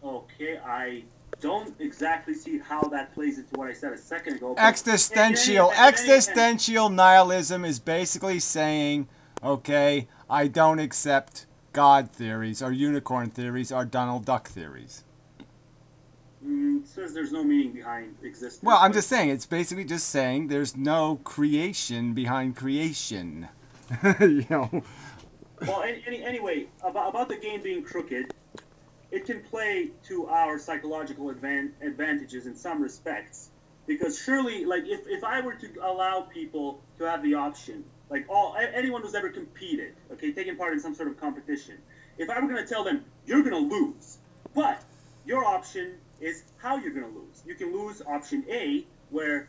Okay, I don't exactly see how that plays into what I said a second ago. But Existential nihilism is basically saying, okay, I don't accept God theories or unicorn theories or Donald Duck theories. It says there's no meaning behind existence. Well, I'm just saying, it's basically just saying there's no creation behind creation. You know. Well, anyway, about the game being crooked, it can play to our psychological advantages in some respects. Because surely, like, if I were to allow people to have the option, like anyone who's ever competed, okay, taking part in some sort of competition, if I were going to tell them, you're going to lose, but your option is how you're going to lose. You can lose option A, where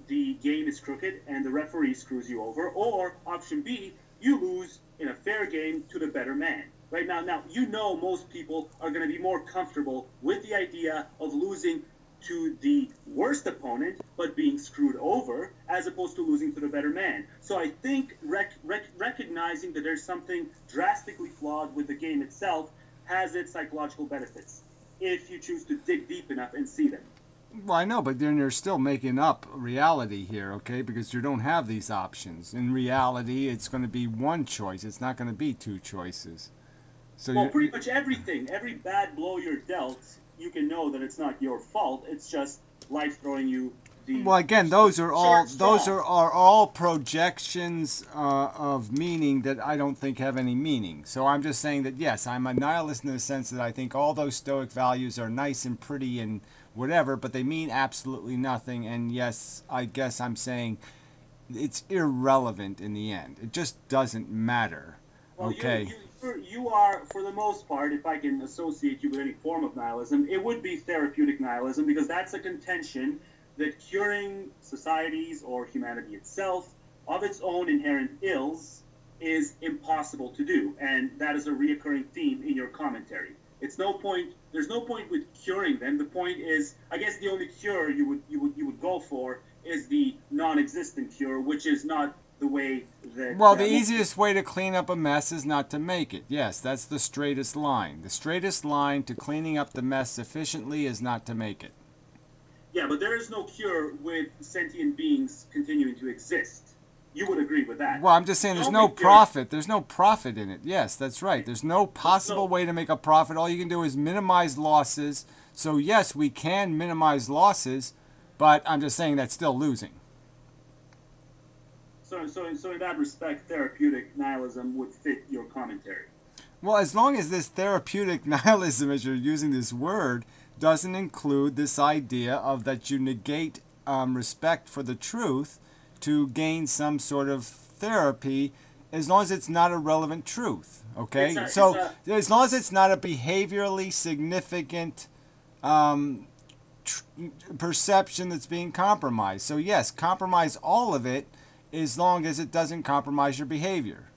the game is crooked and the referee screws you over, or option B, you lose in a fair game to the better man. Right now, you know most people are going to be more comfortable with the idea of losing to the worst opponent, but being screwed over, as opposed to losing to the better man. So I think recognizing that there's something drastically flawed with the game itself has its psychological benefits, if you choose to dig deep enough and see them. Well, I know, but then you're still making up reality here, okay? Because you don't have these options. In reality, it's going to be one choice. It's not going to be two choices. So well, pretty much everything, every bad blow you're dealt, you can know that it's not your fault. It's just life throwing you the. Well, again, those are all projections of meaning that I don't think have any meaning. So I'm just saying that yes, I'm a nihilist in the sense that I think all those Stoic values are nice and pretty and whatever, but they mean absolutely nothing. And yes, I guess I'm saying it's irrelevant in the end. It just doesn't matter. Well, okay. You are, for the most part, if I can associate you with any form of nihilism, it would be therapeutic nihilism, because that's a contention that curing societies or humanity itself of its own inherent ills is impossible to do, and that is a reoccurring theme in your commentary. There's no point with curing them. The point is, I guess the only cure you would go for is the non-existent cure, which is not the way that. Well, the easiest way to clean up a mess is not to make it. Yes, that's the straightest line. The straightest line to cleaning up the mess sufficiently is not to make it. Yeah, but there is no cure with sentient beings continuing to exist. You would agree with that. Well, I'm just saying there's no profit. There's no profit in it. Yes, that's right. There's no possible way to make a profit. All you can do is minimize losses. So, yes, we can minimize losses, but I'm just saying that's still losing. So in that respect, therapeutic nihilism would fit your commentary. Well, as long as this therapeutic nihilism, as you're using this word, doesn't include this idea of that you negate respect for the truth to gain some sort of therapy, as long as it's not a relevant truth, okay? As long as it's not a behaviorally significant perception that's being compromised. So yes, compromise all of it, as long as it doesn't compromise your behavior.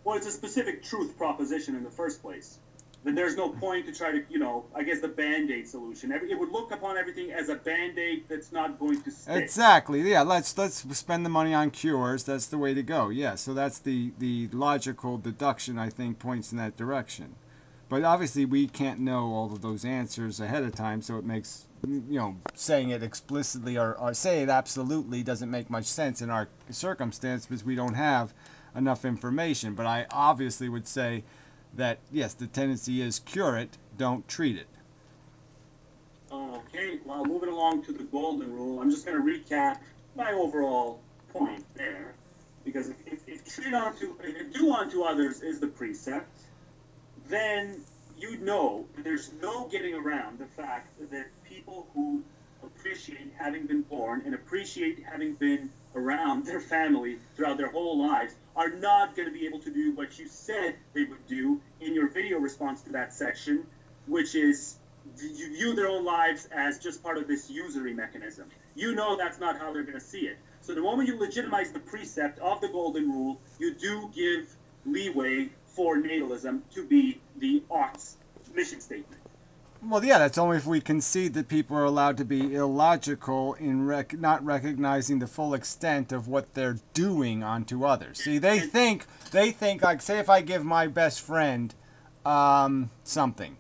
Well, it's a specific truth proposition in the first place. Then there's no point to try to, I guess the Band-Aid solution. It would look upon everything as a Band-Aid that's not going to stick. Exactly. Yeah, let's spend the money on cures. That's the way to go. Yeah, so that's the logical deduction, I think, points in that direction. But obviously we can't know all of those answers ahead of time, so it makes, saying it explicitly or say it absolutely doesn't make much sense in our circumstance because we don't have enough information. But I obviously would say that, yes, the tendency is cure it, don't treat it. Okay, well, moving along to the golden rule, I'm just going to recap my overall point there. Because if do unto others is the precept, then you know there's no getting around the fact that people who appreciate having been born and appreciate having been around their family throughout their whole lives are not going to be able to do what you said they would do in your video response to that section, which is you view their own lives as just part of this usury mechanism. You know that's not how they're going to see it. So the moment you legitimize the precept of the golden rule, you do give leeway for natalism to be the aughts mission statement. Well, yeah, that's only if we concede that people are allowed to be illogical in not recognizing the full extent of what they're doing onto others. See, they think, like, say if I give my best friend something.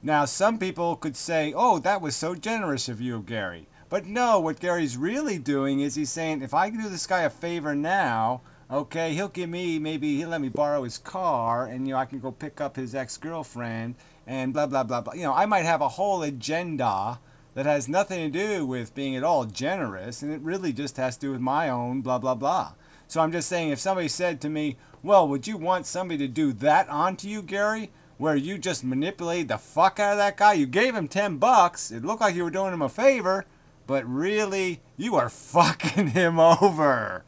Now, some people could say, oh, that was so generous of you, Gary. But no, what Gary's really doing is he's saying, if I do this guy a favor now, okay, he'll give me, maybe he'll let me borrow his car, and, you know, I can go pick up his ex-girlfriend, and blah, blah, blah, blah. You know, I might have a whole agenda that has nothing to do with being at all generous, and it really just has to do with my own blah, blah, blah. So I'm just saying, if somebody said to me, well, would you want somebody to do that onto you, Gary, where you just manipulated the fuck out of that guy? You gave him $10. It looked like you were doing him a favor, but really, you are fucking him over.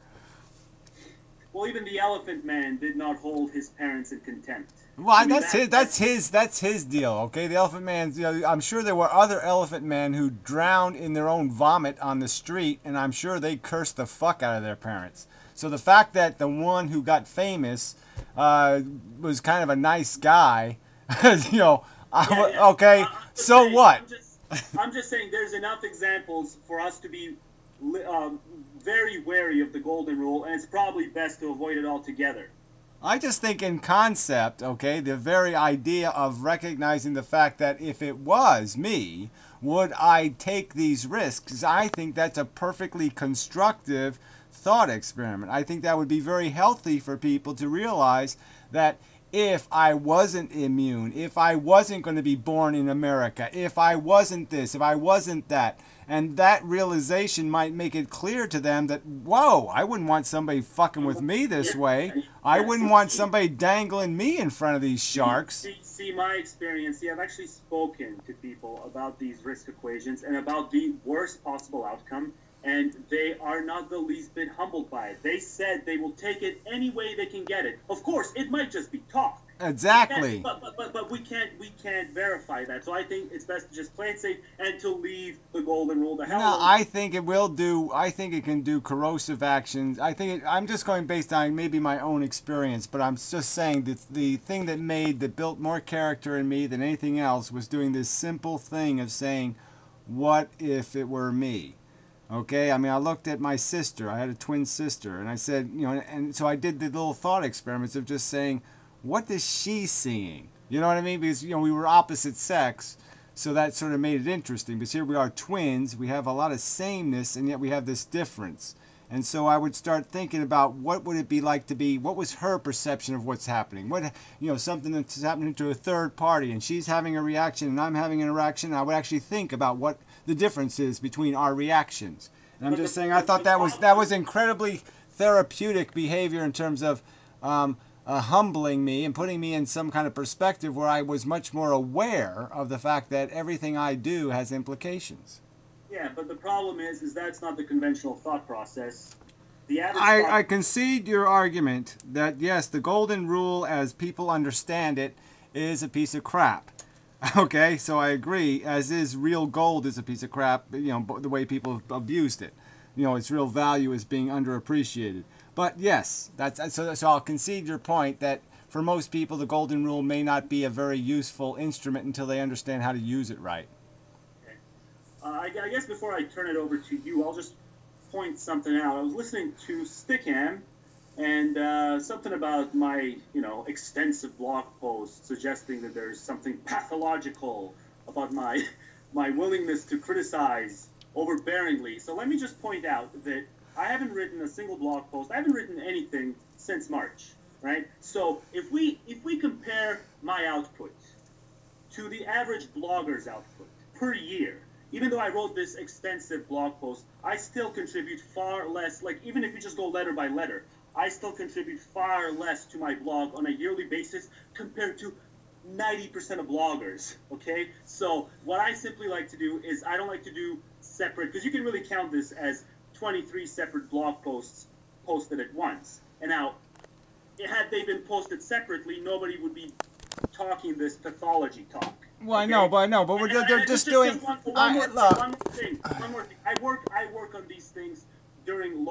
Well, even the Elephant Man did not hold his parents in contempt. Well, that's his deal, okay? The Elephant Man, you know, I'm sure there were other Elephant Men who drowned in their own vomit on the street, and I'm sure they cursed the fuck out of their parents. So the fact that the one who got famous was kind of a nice guy, you know, okay, so saying, what? I'm just saying there's enough examples for us to be very wary of the golden rule, and it's probably best to avoid it altogether. I just think in concept, okay, the very idea of recognizing the fact that if it was me, would I take these risks? I think that's a perfectly constructive thought experiment. I think that would be very healthy for people to realize that if I wasn't immune, if I wasn't going to be born in America, if I wasn't this, if I wasn't that, and that realization might make it clear to them that, whoa, I wouldn't want somebody fucking with me this way. I wouldn't want somebody dangling me in front of these sharks. See, my experience, I've actually spoken to people about these risk equations and about the worst possible outcome, and they are not the least bit humbled by it. They said they will take it any way they can get it. Of course, it might just be talk. Exactly. But we can't verify that. So I think it's best to just play it safe and to leave the golden rule the hell alone. I think it will do. I think it can do corrosive actions. I'm just going based on maybe my own experience, but I'm just saying that the thing that built more character in me than anything else was doing this simple thing of saying, what if it were me? Okay, I mean, I looked at my sister. I had a twin sister, and I said, you know, and so I did the little thought experiments of just saying, what is she seeing? You know what I mean? Because, you know, we were opposite sex, so that sort of made it interesting. Because here we are twins, we have a lot of sameness, and yet we have this difference. And so I would start thinking about what would it be like to be, what was her perception of what's happening? What, you know, something that's happening to a third party, and she's having a reaction, and I'm having an reaction, and I would actually think about what the difference is between our reactions. And I'm just saying, I thought that was incredibly therapeutic behavior in terms of humbling me and putting me in some kind of perspective where I was much more aware of the fact that everything I do has implications. Yeah, but the problem is that's not the conventional thought process. The average I concede your argument that, yes, the golden rule as people understand it is a piece of crap. Okay, so I agree, as is real gold is a piece of crap, you know, the way people have abused it. You know, its real value is being underappreciated. But yes, so I'll concede your point that for most people the golden rule may not be a very useful instrument until they understand how to use it right. Okay. I guess before I turn it over to you, I'll just point something out. I was listening to Stickham, and something about my, you know, extensive blog post suggesting that there's something pathological about my willingness to criticize overbearingly. So let me just point out that I haven't written a single blog post. I haven't written anything since March, right? So if we compare my output to the average blogger's output per year, even though I wrote this extensive blog post, I still contribute far less. Like, even if you just go letter by letter, I still contribute far less to my blog on a yearly basis compared to 90% of bloggers, okay? So what I simply like to do is I don't like to do separate, because you can really count this as 23 separate blog posts posted at once. And now, had they been posted separately, nobody would be talking this pathology talk. Well, okay? I know, but they're just doing. One more thing. I work on these things during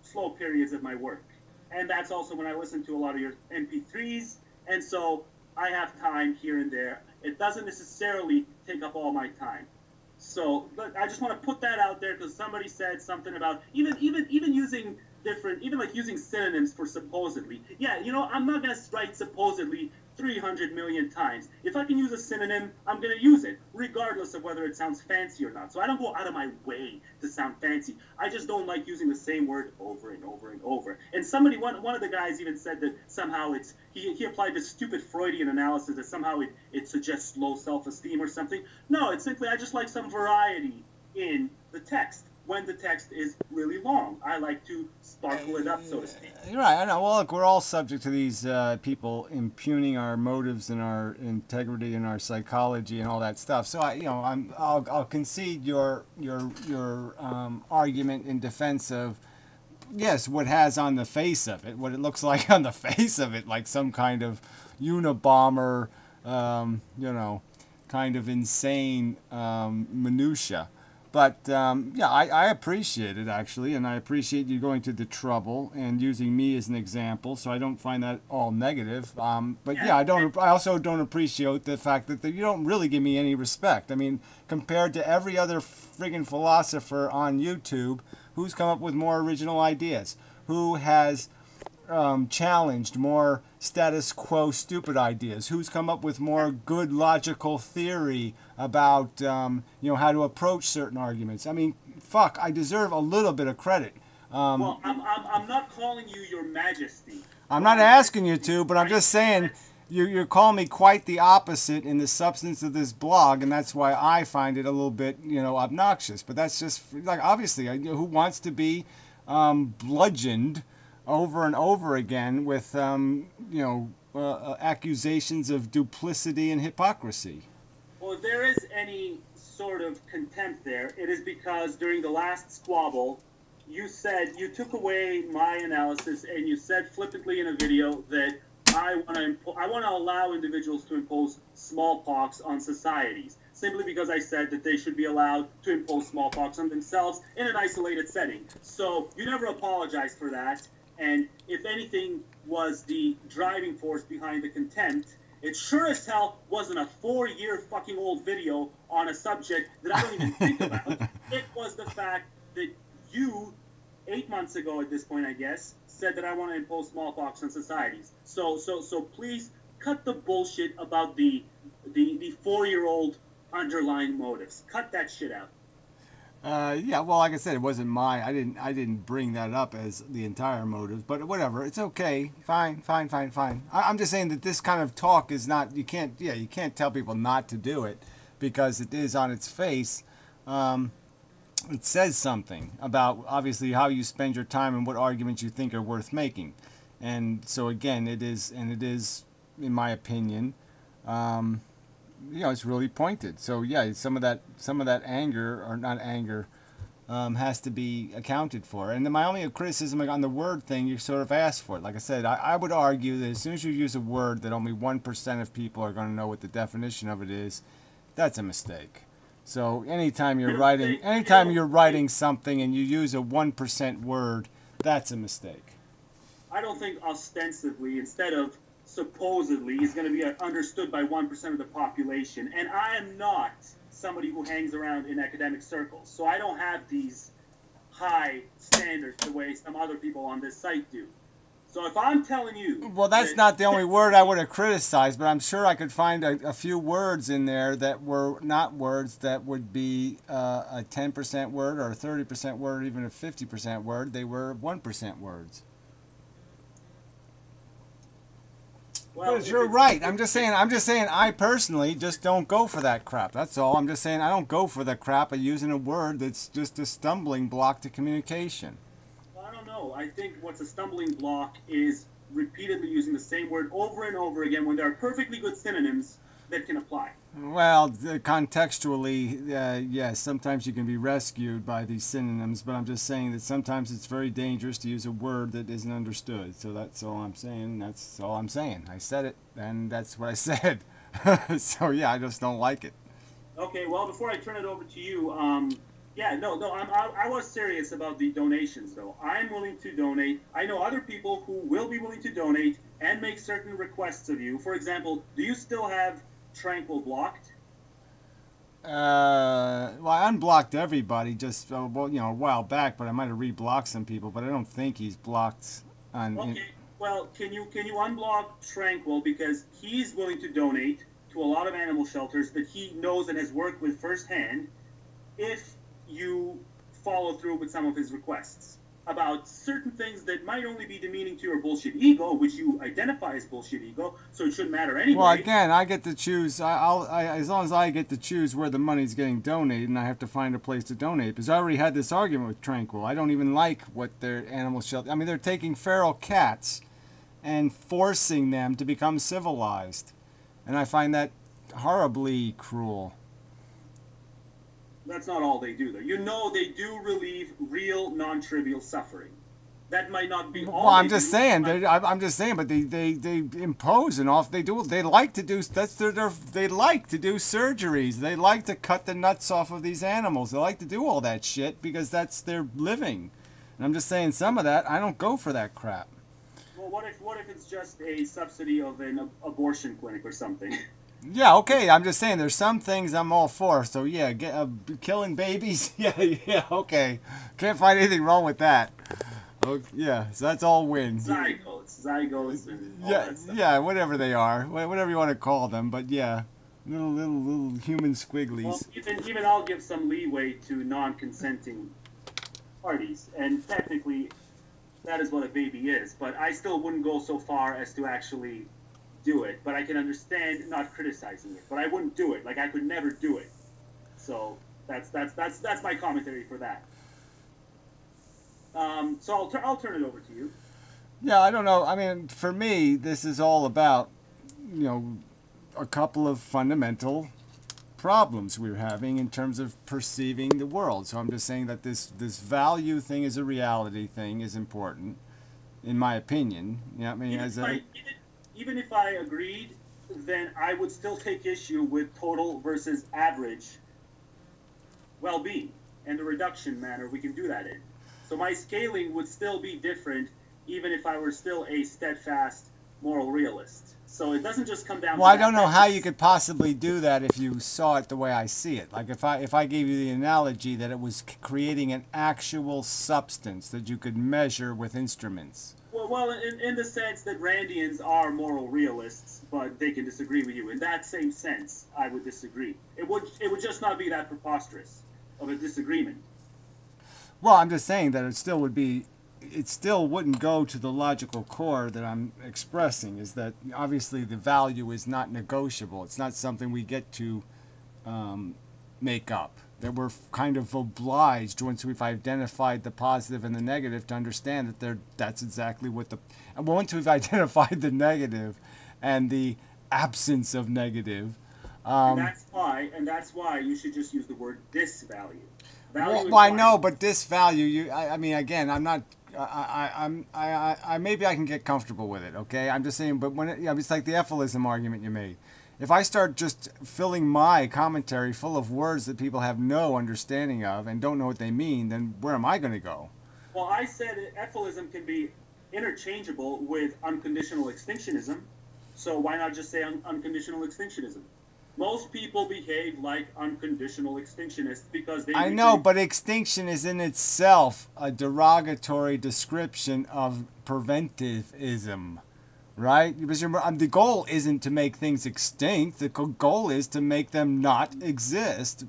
slow periods of my work, and that's also when I listen to a lot of your MP3s, and so I have time here and there. It doesn't necessarily take up all my time. So I just want to put that out there because somebody said something about even using different, even like using synonyms for supposedly. Yeah, you know, I'm not going to write supposedly 300 million times. If I can use a synonym, I'm going to use it, regardless of whether it sounds fancy or not. So I don't go out of my way to sound fancy. I just don't like using the same word over and over and over. And somebody, one of the guys even said that somehow he applied this stupid Freudian analysis that somehow it suggests low self-esteem or something. No, it's simply I just like some variety in the text. When the text is really long, I like to sparkle it up, so to speak. You're right. I know. Well, look, we're all subject to these people impugning our motives and our integrity and our psychology and all that stuff. So I'll concede your argument in defense of yes, what has on the face of it, what it looks like on the face of it, like some kind of Unabomber, kind of insane minutia. But, yeah, I appreciate it, actually, and I appreciate you going to the trouble and using me as an example, so I don't find that all negative. But, yeah, I also don't appreciate the fact that you don't really give me any respect. I mean, compared to every other friggin' philosopher on YouTube, who's come up with more original ideas? Who has challenged more status quo stupid ideas? Who's come up with more good logical theory about how to approach certain arguments? I mean, fuck, I deserve a little bit of credit. Well, I'm not calling you your majesty. I'm not asking you to, but I'm just saying you're calling me quite the opposite in the substance of this blog, and that's why I find it a little bit obnoxious. But that's just like, obviously, who wants to be bludgeoned over and over again with accusations of duplicity and hypocrisy? Well, if there is any sort of contempt there, it is because during the last squabble, you took away my analysis and you said flippantly in a video that I want to allow individuals to impose smallpox on societies, simply because I said that they should be allowed to impose smallpox on themselves in an isolated setting. So you never apologized for that. And if anything was the driving force behind the contempt, it sure as hell wasn't a 4-year fucking old video on a subject that I don't even think about. It was the fact that you, 8 months ago at this point, I guess, said that I want to impose smallpox on societies. So please cut the bullshit about the 4-year-old underlying motives. Cut that shit out. Yeah, well, like I said, it wasn't I didn't bring that up as the entire motive, but whatever. It's okay. Fine. I'm just saying that this kind of talk is not, you can't tell people not to do it because it is on its face. It says something about, obviously, how you spend your time and what arguments you think are worth making. And so, again, it is, in my opinion, it's really pointed. So yeah, some of that anger, or not anger, has to be accounted for. And then my only criticism on the word thing, you sort of asked for it. Like I said, I would argue that as soon as you use a word that only 1% of people are going to know what the definition of it is, that's a mistake. So anytime you're writing something and you use a 1% word, that's a mistake. I don't think ostensibly, instead of supposedly, is going to be understood by 1% of the population. And I am not somebody who hangs around in academic circles, so I don't have these high standards the way some other people on this site do. So if I'm telling you... Well, that's not the only word I would have criticized, but I'm sure I could find a few words in there that were not words that would be a 10% word or a 30% word, or even a 50% word. They were 1% words. Well, but you're right. I'm just saying I personally just don't go for that crap. That's all. I'm just saying I don't go for the crap of using a word that's just a stumbling block to communication. Well, I don't know. I think what's a stumbling block is repeatedly using the same word over and over again when there are perfectly good synonyms that can apply. Well, contextually, yes, sometimes you can be rescued by these synonyms, but I'm just saying that sometimes it's very dangerous to use a word that isn't understood. So that's all I'm saying. That's all I'm saying. I said it, and that's what I said. So yeah, I just don't like it. Okay, well, before I turn it over to you, yeah, no, I was serious about the donations, though. I'm willing to donate. I know other people who will be willing to donate and make certain requests of you. For example, do you still have Tranquil blocked? Well, I unblocked everybody just well, a while back, but I might have reblocked some people. But I don't think he's blocked on. Okay, well, can you unblock Tranquil because he's willing to donate to a lot of animal shelters that he knows and has worked with firsthand if you follow through with some of his requests about certain things that might only be demeaning to your bullshit ego, which you identify as bullshit ego, so it shouldn't matter anyway. Well, again, I get to choose. As long as I get to choose where the money's getting donated, and I have to find a place to donate. Because I already had this argument with Tranquil. I don't even like what their animal shelter. I mean, they're taking feral cats and forcing them to become civilized, and I find that horribly cruel. That's not all they do, though. You know they do relieve real, non-trivial suffering. That might not be all. Well, I'm just saying. I'm just saying, but they impose and off. They do. They like to do. They like to do surgeries. They like to cut the nuts off of these animals. They like to do all that shit because that's their living. And I'm just saying, some of that I don't go for that crap. Well, what if it's just a subsidy of an abortion clinic or something? Yeah, okay. I'm just saying there's some things I'm all for. So yeah, killing babies. Yeah, okay. Can't find anything wrong with that. Okay, yeah, so that's all wins. Zygotes, and all Yeah, that stuff. yeah, whatever they are, whatever you want to call them. But yeah, little human squigglies. Well, even I'll give some leeway to non-consenting parties, and technically, that is what a baby is. But I still wouldn't go so far as to actually do it. But I can understand not criticizing it. But I wouldn't do it. Like I could never do it. So that's my commentary for that. So I'll turn it over to you. Yeah, I don't know. I mean, for me, this is all about, a couple of fundamental problems we're having in terms of perceiving the world. So I'm just saying that this value thing as a reality thing is important, in my opinion. Yeah, I mean, Even if I agreed, then I would still take issue with total versus average well-being and the reduction manner we can do that in. So my scaling would still be different, even if I were still a steadfast moral realist. So it doesn't just come down to well, I don't know how you could possibly do that if you saw it the way I see it. Like if I gave you the analogy that it was creating an actual substance that you could measure with instruments. Well, in the sense that Randians are moral realists, but they can disagree with you. In that same sense, I would disagree. It would just not be that preposterous of a disagreement. Well, I'm just saying that it still wouldn't go to the logical core that I'm expressing, is that obviously the value is not negotiable. It's not something we get to make up. That we're kind of obliged, once we've identified the positive and the negative, to understand that that's exactly what once we've identified the negative and the absence of negative. And that's why you should just use the word disvalue. Well, I know, but disvalue. I mean, again, I'm not. Maybe I can get comfortable with it. Okay, I'm just saying. But when it's like the ephilism argument you made. If I start just filling my commentary full of words that people have no understanding of and don't know what they mean, then where am I going to go? Well, I said ephilism can be interchangeable with unconditional extinctionism. So why not just say unconditional extinctionism? Most people behave like unconditional extinctionists because they... I know, but extinction is in itself a derogatory description of preventivism, right? Because the goal isn't to make things extinct. The goal is to make them not exist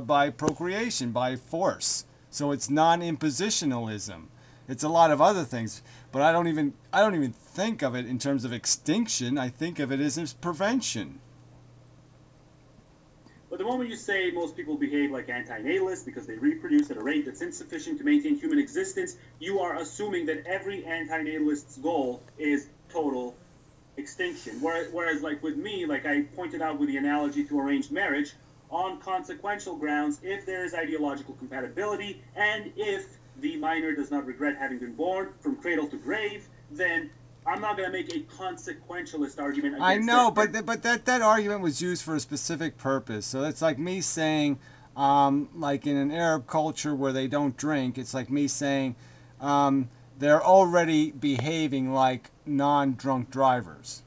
by procreation, by force. So it's non-impositionalism. It's a lot of other things, but I don't even think of it in terms of extinction. I think of it as prevention. But the moment you say most people behave like anti-natalists because they reproduce at a rate that's insufficient to maintain human existence, you are assuming that every anti-natalist's goal is total extinction. Whereas like with me, like I pointed out with the analogy to arranged marriage, on consequential grounds, if there is ideological compatibility and if the minor does not regret having been born from cradle to grave, then I'm not going to make a consequentialist argument against I know, that. but that argument was used for a specific purpose. So it's like me saying, like in an Arab culture where they don't drink, it's like me saying they're already behaving like non-drunk drivers,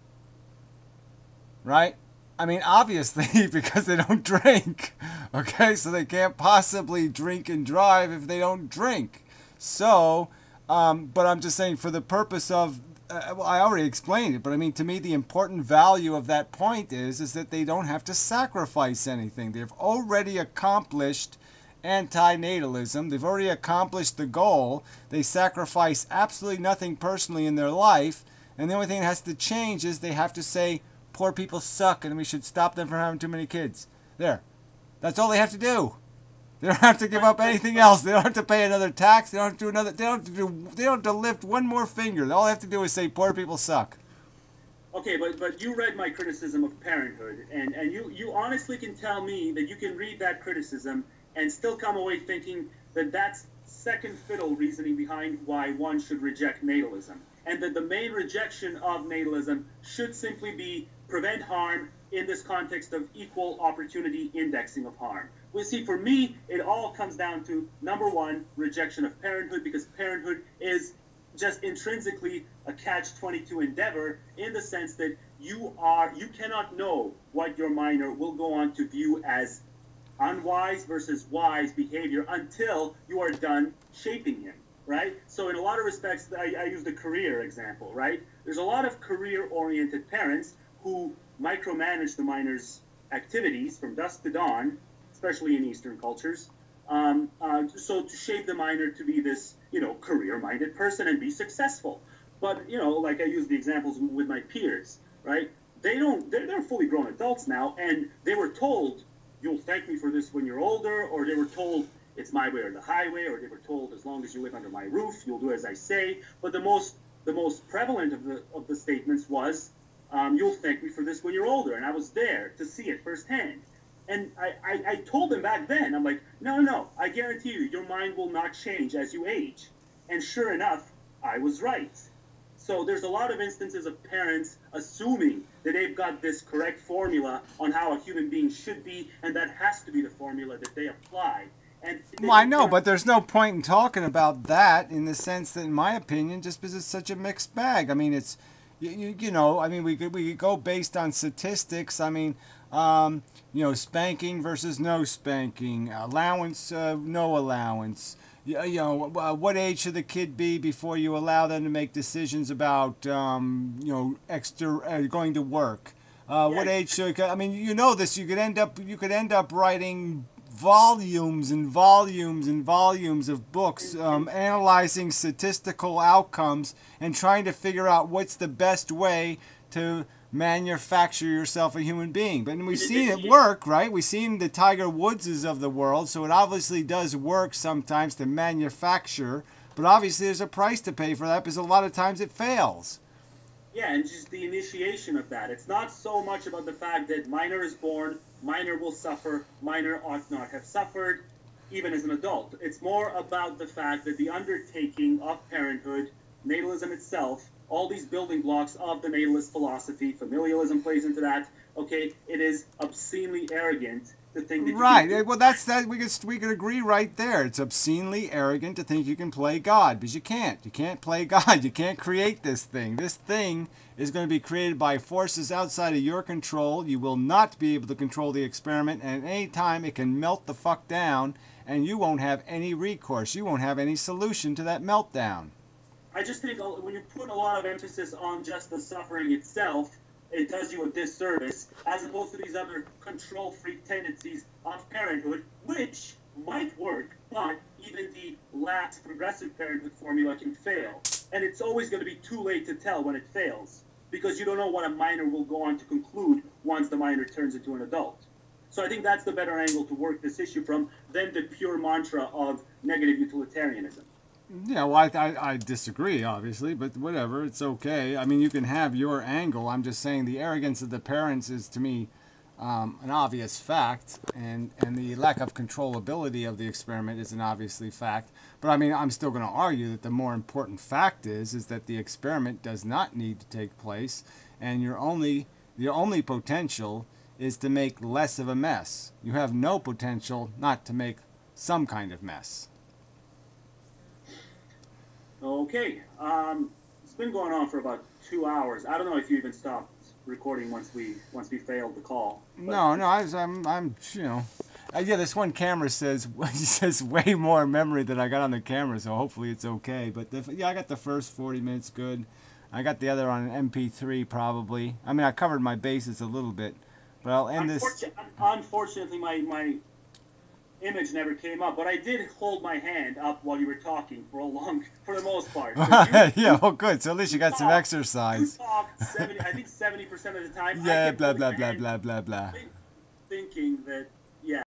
right? I mean, obviously, because they don't drink, okay? So they can't possibly drink and drive if they don't drink. So, but I'm just saying for the purpose of, well, I already explained it, but I mean, to me, the important value of that point is that they don't have to sacrifice anything. They've already accomplished antinatalism. They've already accomplished the goal. They sacrifice absolutely nothing personally in their life. And the only thing that has to change is they have to say, poor people suck and we should stop them from having too many kids. There. That's all they have to do. They don't have to give up anything else. They don't have to pay another tax. They don't have to do another. They don't have to lift one more finger. All they have to do is say, poor people suck. Okay, but you read my criticism of parenthood, and you honestly can tell me that you can read that criticism and still come away thinking that that's second fiddle reasoning behind why one should reject natalism, and that the main rejection of natalism should simply be prevent harm in this context of equal opportunity indexing of harm. Well, see, for me, it all comes down to, number one, rejection of parenthood, because parenthood is just intrinsically a catch-22 endeavor in the sense that you cannot know what your minor will go on to view as unwise versus wise behavior until you are done shaping him, right? So in a lot of respects, I use the career example, right? There's a lot of career-oriented parents who micromanage the minor's activities from dusk to dawn, especially in Eastern cultures, so to shape the minor to be this, career-minded person and be successful. But, like I use the examples with my peers, right? They're fully grown adults now, and they were told, you'll thank me for this when you're older, or they were told, it's my way or the highway, or they were told, as long as you live under my roof, you'll do as I say. But the most prevalent of the statements was, you'll thank me for this when you're older, and I was there to see it firsthand. And I told them back then, I'm like, no, I guarantee you, your mind will not change as you age. And sure enough, I was right. So there's a lot of instances of parents assuming that they've got this correct formula on how a human being should be, and that has to be the formula that they apply. And well, I know, but there's no point in talking about that in the sense that, in my opinion, just because it's such a mixed bag. I mean, it's, I mean, we could go based on statistics. I mean, spanking versus no spanking, allowance, no allowance. What age should the kid be before you allow them to make decisions about, going to work? What age should? I mean, this. You could end up writing volumes and volumes and volumes of books analyzing statistical outcomes and trying to figure out what's the best way to manufacture yourself a human being. But we've seen it work, right? We've seen the Tiger Woodses of the world, so it obviously does work sometimes to manufacture, but obviously there's a price to pay for that because a lot of times it fails. Yeah, and just the initiation of that. It's not so much about the fact that minor is born, minor will suffer, minor ought not have suffered, even as an adult. It's more about the fact that the undertaking of parenthood, natalism itself, all these building blocks of the natalist philosophy, familialism plays into that. Okay, it is obscenely arrogant to think that right. Well, that's that. We could agree right there. It's obscenely arrogant to think you can play God, because you can't. You can't play God. You can't create this thing. This thing is going to be created by forces outside of your control. You will not be able to control the experiment, and at any time it can melt the fuck down, and you won't have any recourse. You won't have any solution to that meltdown. I just think when you put a lot of emphasis on just the suffering itself, it does you a disservice, as opposed to these other control freak tendencies of parenthood, which might work, but even the lax progressive parenthood formula can fail. And it's always going to be too late to tell when it fails, because you don't know what a minor will go on to conclude once the minor turns into an adult. So I think that's the better angle to work this issue from than the pure mantra of negative utilitarianism. Yeah, well, I disagree, obviously, but whatever, it's okay. I mean, you can have your angle. I'm just saying the arrogance of the parents is, to me, an obvious fact, and the lack of controllability of the experiment is an obviously fact. But I mean, I'm still going to argue that the more important fact is that the experiment does not need to take place, and your only potential is to make less of a mess. You have no potential not to make some kind of mess. Okay. It's been going on for about 2 hours. I don't know if you even stopped recording once we failed the call. No, I'm you know, yeah. This one camera says way more memory than I got on the camera, so hopefully it's okay. But yeah, I got the first 40 minutes good. I got the other on an MP3 probably. I mean, I covered my bases a little bit, but I'll end this. Unfortunately, my image never came up, but I did hold my hand up while you were talking for the most part. So yeah, well, good. So at least you got some exercise. You talked 70% of the time. Yeah, blah blah blah blah blah blah. Thinking that